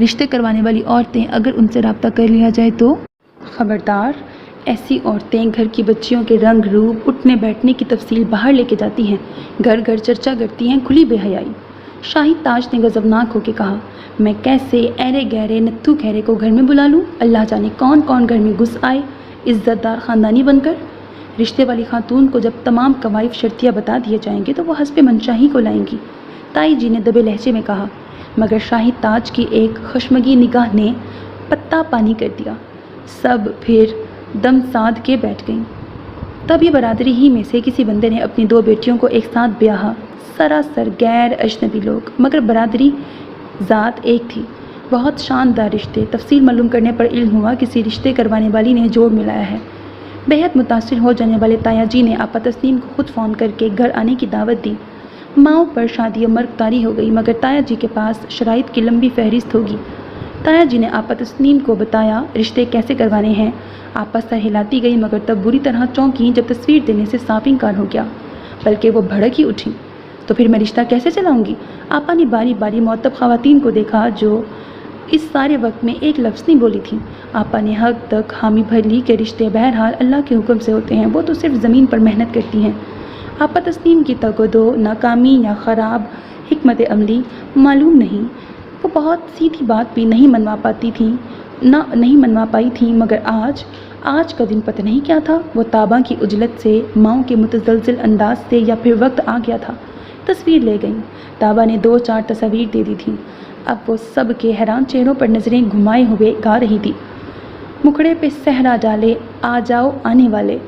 رشتے کروانے والی عورتیں اگر ان سے رابطہ کر لیا جائے تو خبردار، ایسی عورتیں گھر کی بچیوں کے رنگ روپ، اٹھنے بیٹھنے کی تفصیل باہر لے کے جاتی ہیں، گھر گھر چرچا کرتی ہیں کھلی بے حیائی۔ شاہی تاج نے غضبناک ہو کے کہا، میں کیسے ایرے گہرے نتھو خیرے کو گھر میں بلا لوں؟ اللہ جانے کون کون گھر میں گھس آئے عزت دار خاندانی بن کر۔ رشتے والی خاتون کو جب تمام قوائف شرطیہ بتا دیے جائیں گے تو وہ حسب منشاہی کو لائیں گی، تائی جی نے دبے لہجے میں کہا، مگر شاہی تاج کی ایک خشمگی نگاہ نے پتا پانی کر دیا۔ سب پھر دم ساد کے بیٹھ گئیں۔ تبھی برادری ہی میں سے کسی بندے نے اپنی 2 بیٹیوں کو ایک ساتھ بیاہا، سراسر غیر اجنبی لوگ، مگر برادری ذات ایک تھی۔ بہت شاندار رشتے، تفصیل معلوم کرنے پر علم ہوا کسی رشتے کروانے والی نے جوڑ ملایا ہے۔ بہت متاثر ہو جانے والے تایا جی نے آپا تسنیم کو خود فون کر کے گھر آنے کی دعوت دی۔ ماؤں پر شادی مرگ طاری ہو گئی، مگر تایا جی کے پاس شرائط کی لمبی فہرست ہوگی۔ تایا جی نے آپا تسنیم کو بتایا رشتے کیسے کروانے ہیں۔ آپا سر ہلاتی گئی، مگر تب بری طرح چونکی جب تصویر دینے سے صاف انکار ہو گیا، بلکہ وہ بھڑک ہی اٹھی۔ تو پھر میں رشتہ کیسے چلاؤں گی؟ آپا نے باری باری معتب خواتین کو دیکھا جو اس سارے وقت میں ایک لفظ نہیں بولی تھی۔ آپا نے حق تک حامی بھر لی کہ رشتے بہرحال اللہ کے حکم سے ہوتے ہیں، وہ تو صرف زمین پر محنت کرتی ہیں۔ آپا تسنیم کی تگودو، ناکامی یا خراب حکمت عملی معلوم نہیں، وہ بہت سیدھی بات بھی نہیں منوا پائی تھیں، مگر آج کا دن پتہ نہیں کیا تھا، وہ تابہ کی عجلت سے، ماؤں کے متزلزل انداز سے، یا پھر وقت آ گیا تھا۔ تصویر لے گئیں، تابہ نے 2-4 تصاویر دے دی تھیں، اب وہ سب کے حیران چہروں پر نظریں گھمائے ہوئے گا رہی تھی، مکھڑے پہ صحرا ڈالے آ جاؤ آنے والے۔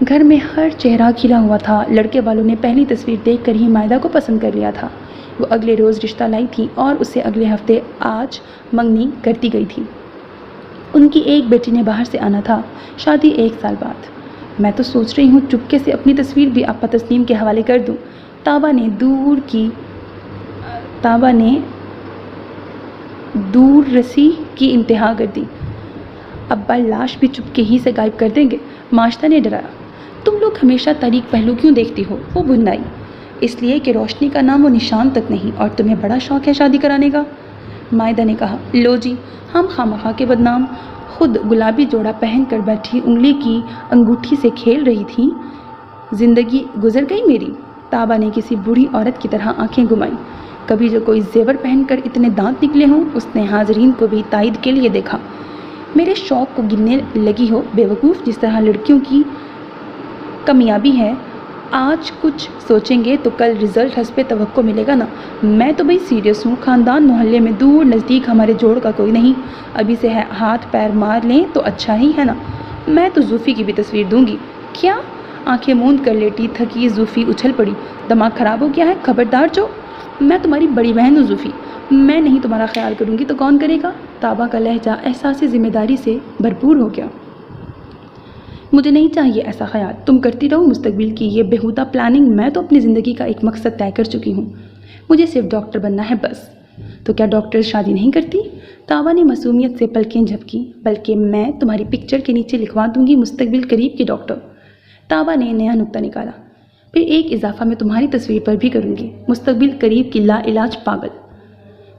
گھر میں ہر چہرہ کھلا ہوا تھا۔ لڑکے والوں نے پہلی تصویر دیکھ کر ہی مائدہ کو پسند کر لیا تھا۔ وہ اگلے روز رشتہ لائی تھی اور اسے اگلے ہفتے آج منگنی کرتی گئی تھی۔ ان کی ایک بیٹی نے باہر سے آنا تھا، شادی 1 سال بعد۔ میں تو سوچ رہی ہوں چپکے سے اپنی تصویر بھی آپا تسنیم کے حوالے کر دوں۔ تابہ نے دور رسی کی انتہا کر دی۔ ابا لاش بھی چپکے ہی سے غائب کر دیں گے، ماشتہ نے ڈرایا۔ تم لوگ ہمیشہ تاریک پہلو کیوں دیکھتی ہو؟ وہ بھنائی۔ اس لیے کہ روشنی کا نام و نشان تک نہیں، اور تمہیں بڑا شوق ہے شادی کرانے کا۔ مائدہ نے کہا، لو جی، ہم خامخواہ کے بدنام، خود گلابی جوڑا پہن کر بیٹھی انگلی کی انگوٹھی سے کھیل رہی تھی، زندگی گزر گئی میری۔ تابہ نے کسی بوڑھی عورت کی طرح آنکھیں گھمائیں۔ کبھی جو کوئی زیور پہن کر اتنے دانت نکلے ہوں، اس نے حاضرین کو بھی تائید کے لیے دیکھا۔ میرے شوق کو گننے لگی ہو بے وقوف، جس طرح لڑکیوں کی کامیابی ہے، آج کچھ سوچیں گے تو کل رزلٹ حسب توقع ملے گا نا۔ میں تو بھئی سیریس ہوں، خاندان محلے میں دور نزدیک ہمارے جوڑ کا کوئی نہیں، ابھی سے ہاتھ پیر مار لیں تو اچھا ہی ہے نا۔ میں تو زوفی کی بھی تصویر دوں گی۔ کیا؟ آنکھیں موند کر لیٹی تھکی زوفی اچھل پڑی۔ دماغ خراب ہو گیا ہے؟ خبردار جو، میں تمہاری بڑی بہن ہوں زوفی، میں نہیں تمہارا خیال کروں گی تو کون کرے گا؟ تابہ کا لہجہ احساس ذمہ داری سے بھرپور ہو گیا۔ مجھے نہیں چاہیے ایسا خیال، تم کرتی رہو مستقبل کی یہ بےہودہ پلاننگ، میں تو اپنی زندگی کا ایک مقصد طے کر چکی ہوں، مجھے صرف ڈاکٹر بننا ہے بس۔ تو کیا ڈاکٹر شادی نہیں کرتی؟ تابہ نے معصومیت سے پلکیں جھپکی۔ بلکہ میں تمہاری پکچر کے نیچے لکھوا دوں گی مستقبل قریب کی ڈاکٹر۔ تابہ نے نیا نکتہ نکالا۔ پھر ایک اضافہ میں تمہاری تصویر پر بھی کروں گی، مستقبل قریب کی لا علاج پاگل۔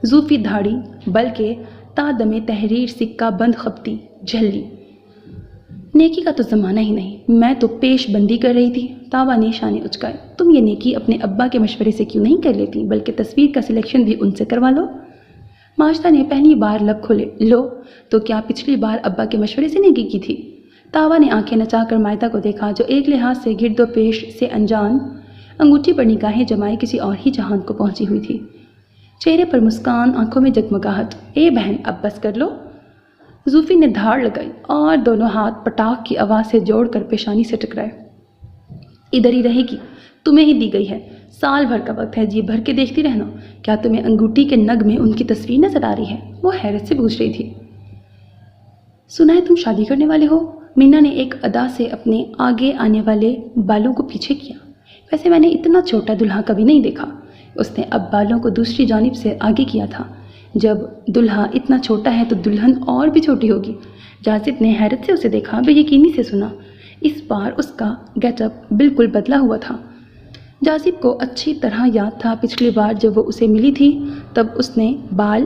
زوفی دھاڑی بلکہ تا دم تحریر سکہ بند خپتی جھلی۔ نیکی کا تو زمانہ ہی نہیں، میں تو پیش بندی کر رہی تھی۔ تابہ نے شانے اچکائے۔ تم یہ نیکی اپنے ابا کے مشورے سے کیوں نہیں کر لیتی، بلکہ تصویر کا سلیکشن بھی ان سے کروا لو؟ ماشتہ نے پہلی بار لب کھولے۔ لو، تو کیا پچھلی بار ابا کے مشورے سے نیکی کی تھی؟ تابہ نے آنکھیں نچا کر مائدہ کو دیکھا، جو ایک لحاظ سے گرد و پیش سے انجان، انگوٹھی پر نگاہیں جمائے کسی اور ہی جہان کو پہنچی ہوئی تھی۔ چہرے پر مسکان، آنکھوں میں جگمگاہٹ۔ اے بہن، اب بس کر لو۔ زوفی نے دھاڑ لگائی اور دونوں ہاتھ پٹاخ کی آواز سے جوڑ کر پیشانی سے ٹکرائے۔ ادھر ہی رہے گی، تمہیں ہی دی گئی ہے، سال بھر کا وقت ہے، جی بھر کے دیکھتی رہنا۔ کیا تمہیں انگوٹھی کے نگ میں ان کی تصویر نظر آ رہی ہے؟ وہ حیرت سے پوچھ رہی تھی۔ سنا ہے تم شادی کرنے والے ہو؟ مینا نے ایک ادا سے اپنے آگے آنے والے بالوں کو پیچھے کیا۔ ویسے میں نے اتنا چھوٹا دلہا کبھی نہیں دیکھا۔ اس نے اب بالوں کو دوسری جانب سے آگے کیا تھا۔ جب دلہا اتنا چھوٹا ہے تو دلہن اور بھی چھوٹی ہوگی۔ جازب نے حیرت سے اسے دیکھا، بے یقینی سے سنا۔ اس بار اس کا گیٹ اپ بالکل بدلا ہوا تھا۔ جازب کو اچھی طرح یاد تھا پچھلی بار جب وہ اسے ملی تھی، تب اس نے بال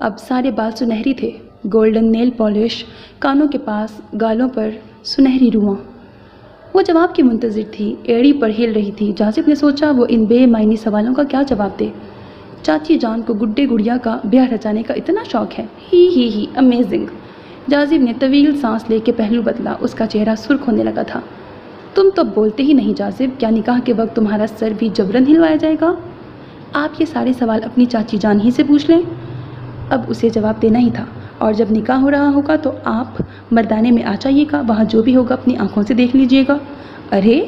اب سارے بال سنہری تھے, گولڈن نیل پالش, کانوں کے پاس, گالوں پر سنہری رواں. وہ جواب کی منتظر تھی, ایڑی پر ہل رہی تھی. جاذب نے سوچا وہ ان بے معنی سوالوں کا کیا جواب دے. چاچی جان کو گڈے گڑیا کا بیاہ رچانے کا اتنا شوق ہے. ہی امیزنگ. جاذب نے طویل سانس لے کے پہلو بدلا. اس کا چہرہ سرخ ہونے لگا تھا. تم تو بولتے ہی نہیں جاذب, کیا نکاح کے وقت تمہارا سر بھی جبرن ہلوایا جائے گا؟ آپ یہ سارے سوال اپنی چاچی جان ہی سے پوچھ لیں. اب اسے جواب دینا ہی تھا, اور جب نکاح ہو رہا ہوگا تو آپ مردانے میں آ جائیے گا, وہاں جو بھی ہوگا اپنی آنکھوں سے دیکھ لیجیے گا. ارے,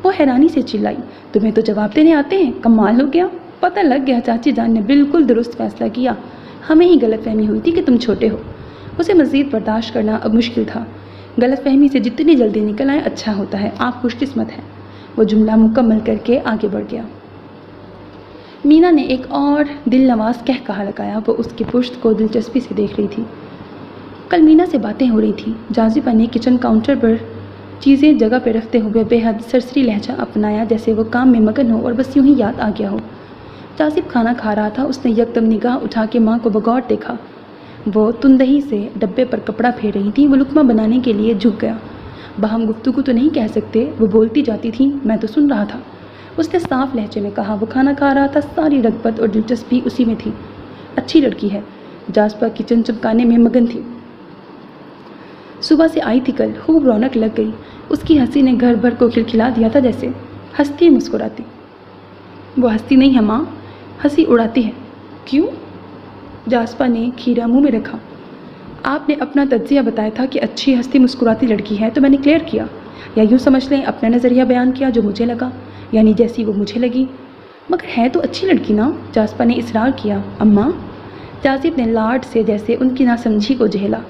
وہ حیرانی سے چلائی, تمہیں تو جواب دینے آتے ہیں, کمال ہو گیا. پتہ لگ گیا, چاچی جان نے بالکل درست فیصلہ کیا. ہمیں ہی غلط فہمی ہوئی تھی کہ تم چھوٹے ہو. اسے مزید برداشت کرنا اب مشکل تھا. غلط فہمی سے جتنی جلدی نکل آئے اچھا ہوتا ہے, آپ خوش قسمت ہیں. وہ جملہ مکمل کر کے آگے بڑھ گیا. مینا نے ایک اور دل نواز کہا لگایا. وہ اس کی پشت کو دلچسپی سے دیکھ رہی تھی. کل مینا سے باتیں ہو رہی تھیں. جاذبہ نے کچن کاؤنٹر پر چیزیں جگہ پہ رکھتے ہوئے بے حد سرسری لہجہ اپنایا, جیسے وہ کام میں مگن ہو اور بس یوں ہی یاد آ گیا ہو. جاذب کھانا کھا رہا تھا. اس نے یکدم نگاہ اٹھا کے ماں کو بغور دیکھا. وہ تندہی سے ڈبے پر کپڑا پھیر رہی تھی. وہ لقمہ بنانے کے لیے جھک گیا. باہم گفتگو تو نہیں کہہ سکتے, وہ بولتی جاتی تھیں, میں تو سن رہا تھا. اس نے صاف لہجے میں کہا. وہ کھانا کھا رہا تھا, ساری رغبت اور دلچسپی اسی میں تھی. اچھی لڑکی ہے. جاذبہ کچن چمکانے میں مگن تھی. صبح سے آئی تھی کل, خوب رونق لگ گئی. اس کی ہنسی نے گھر بھر کو کھلکھلا دیا تھا, جیسے ہنستی مسکراتی. وہ ہنستی نہیں ہے ماں, ہنسی اڑاتی ہے. کیوں؟ جاذبہ نے کھیرا منہ میں رکھا. آپ نے اپنا تجزیہ بتایا تھا کہ اچھی ہنستی مسکراتی لڑکی ہے, تو میں نے کلیئر کیا, یا یوں سمجھ لیں اپنا نظریہ بیان کیا جو مجھے لگا, یعنی جیسی وہ مجھے لگی. مگر ہے تو اچھی لڑکی نا, جاذبہ نے اصرار کیا. اماں. جاذب نے لاڈ سے جیسے ان کی ناسمجھی کو جھیلا.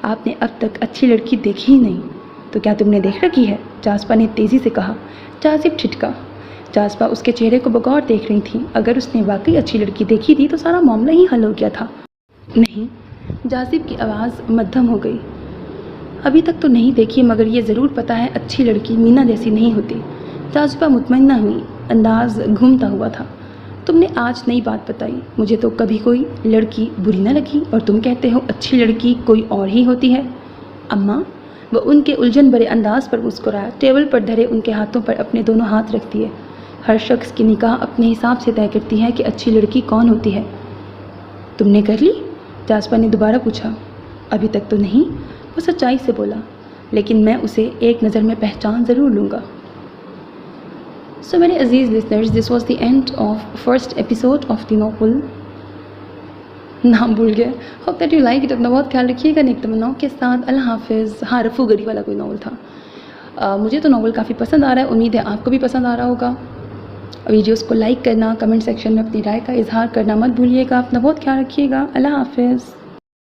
آپ نے اب تک اچھی لڑکی دیکھی ہی نہیں, تو کیا تم نے دیکھ رکھی ہے؟ جاذبہ نے تیزی سے کہا. جاذب ٹھٹکا. جاذبہ اس کے چہرے کو بغور دیکھ رہی تھی. اگر اس نے واقعی اچھی لڑکی دیکھی تھی تو سارا معاملہ ہی حل ہو گیا تھا. نہیں. جاذب کی آواز مدھم ہو گئی. ابھی تک تو نہیں دیکھی, مگر یہ ضرور پتہ ہے اچھی لڑکی مینا جیسی نہیں ہوتی. جاذبہ مطمئنہ ہوئی. انداز گھومتا ہوا تھا. تم نے آج نئی بات بتائی. مجھے تو کبھی کوئی لڑکی بری نہ لگی, اور تم کہتے ہو اچھی لڑکی کوئی اور ہی ہوتی ہے. اماں. وہ ان کے الجھن بھرے انداز پر مسکرایا. ٹیبل پر دھرے ان کے ہاتھوں پر اپنے دونوں ہاتھ رکھ دیے. ہر شخص کی نکاح اپنے حساب سے طے کرتی ہے کہ اچھی لڑکی کون ہوتی ہے. تم نے کر لی؟ جاذبہ نے دوبارہ پوچھا. ابھی تک تو نہیں. وہ سچائی سے بولا. لیکن میں اسے ایک نظر میں پہچان ضرور لوں گا. سو میرے عزیز listeners, this was the end of first episode of the novel. نام بھول گئے. Hope that you like it. اپنا بہت خیال رکھیے گا. نیک تمناؤں کے ساتھ اللہ حافظ. ہاں, رفو گری والا کوئی ناول تھا. مجھے تو ناول کافی پسند آ رہا ہے, امید ہے آپ کو بھی پسند آ رہا ہوگا. ویڈیوز کو لائک کرنا, کمنٹ سیکشن میں اپنی رائے کا اظہار کرنا مت بھولیے گا. اپنا بہت خیال رکھیے گا. اللہ حافظ.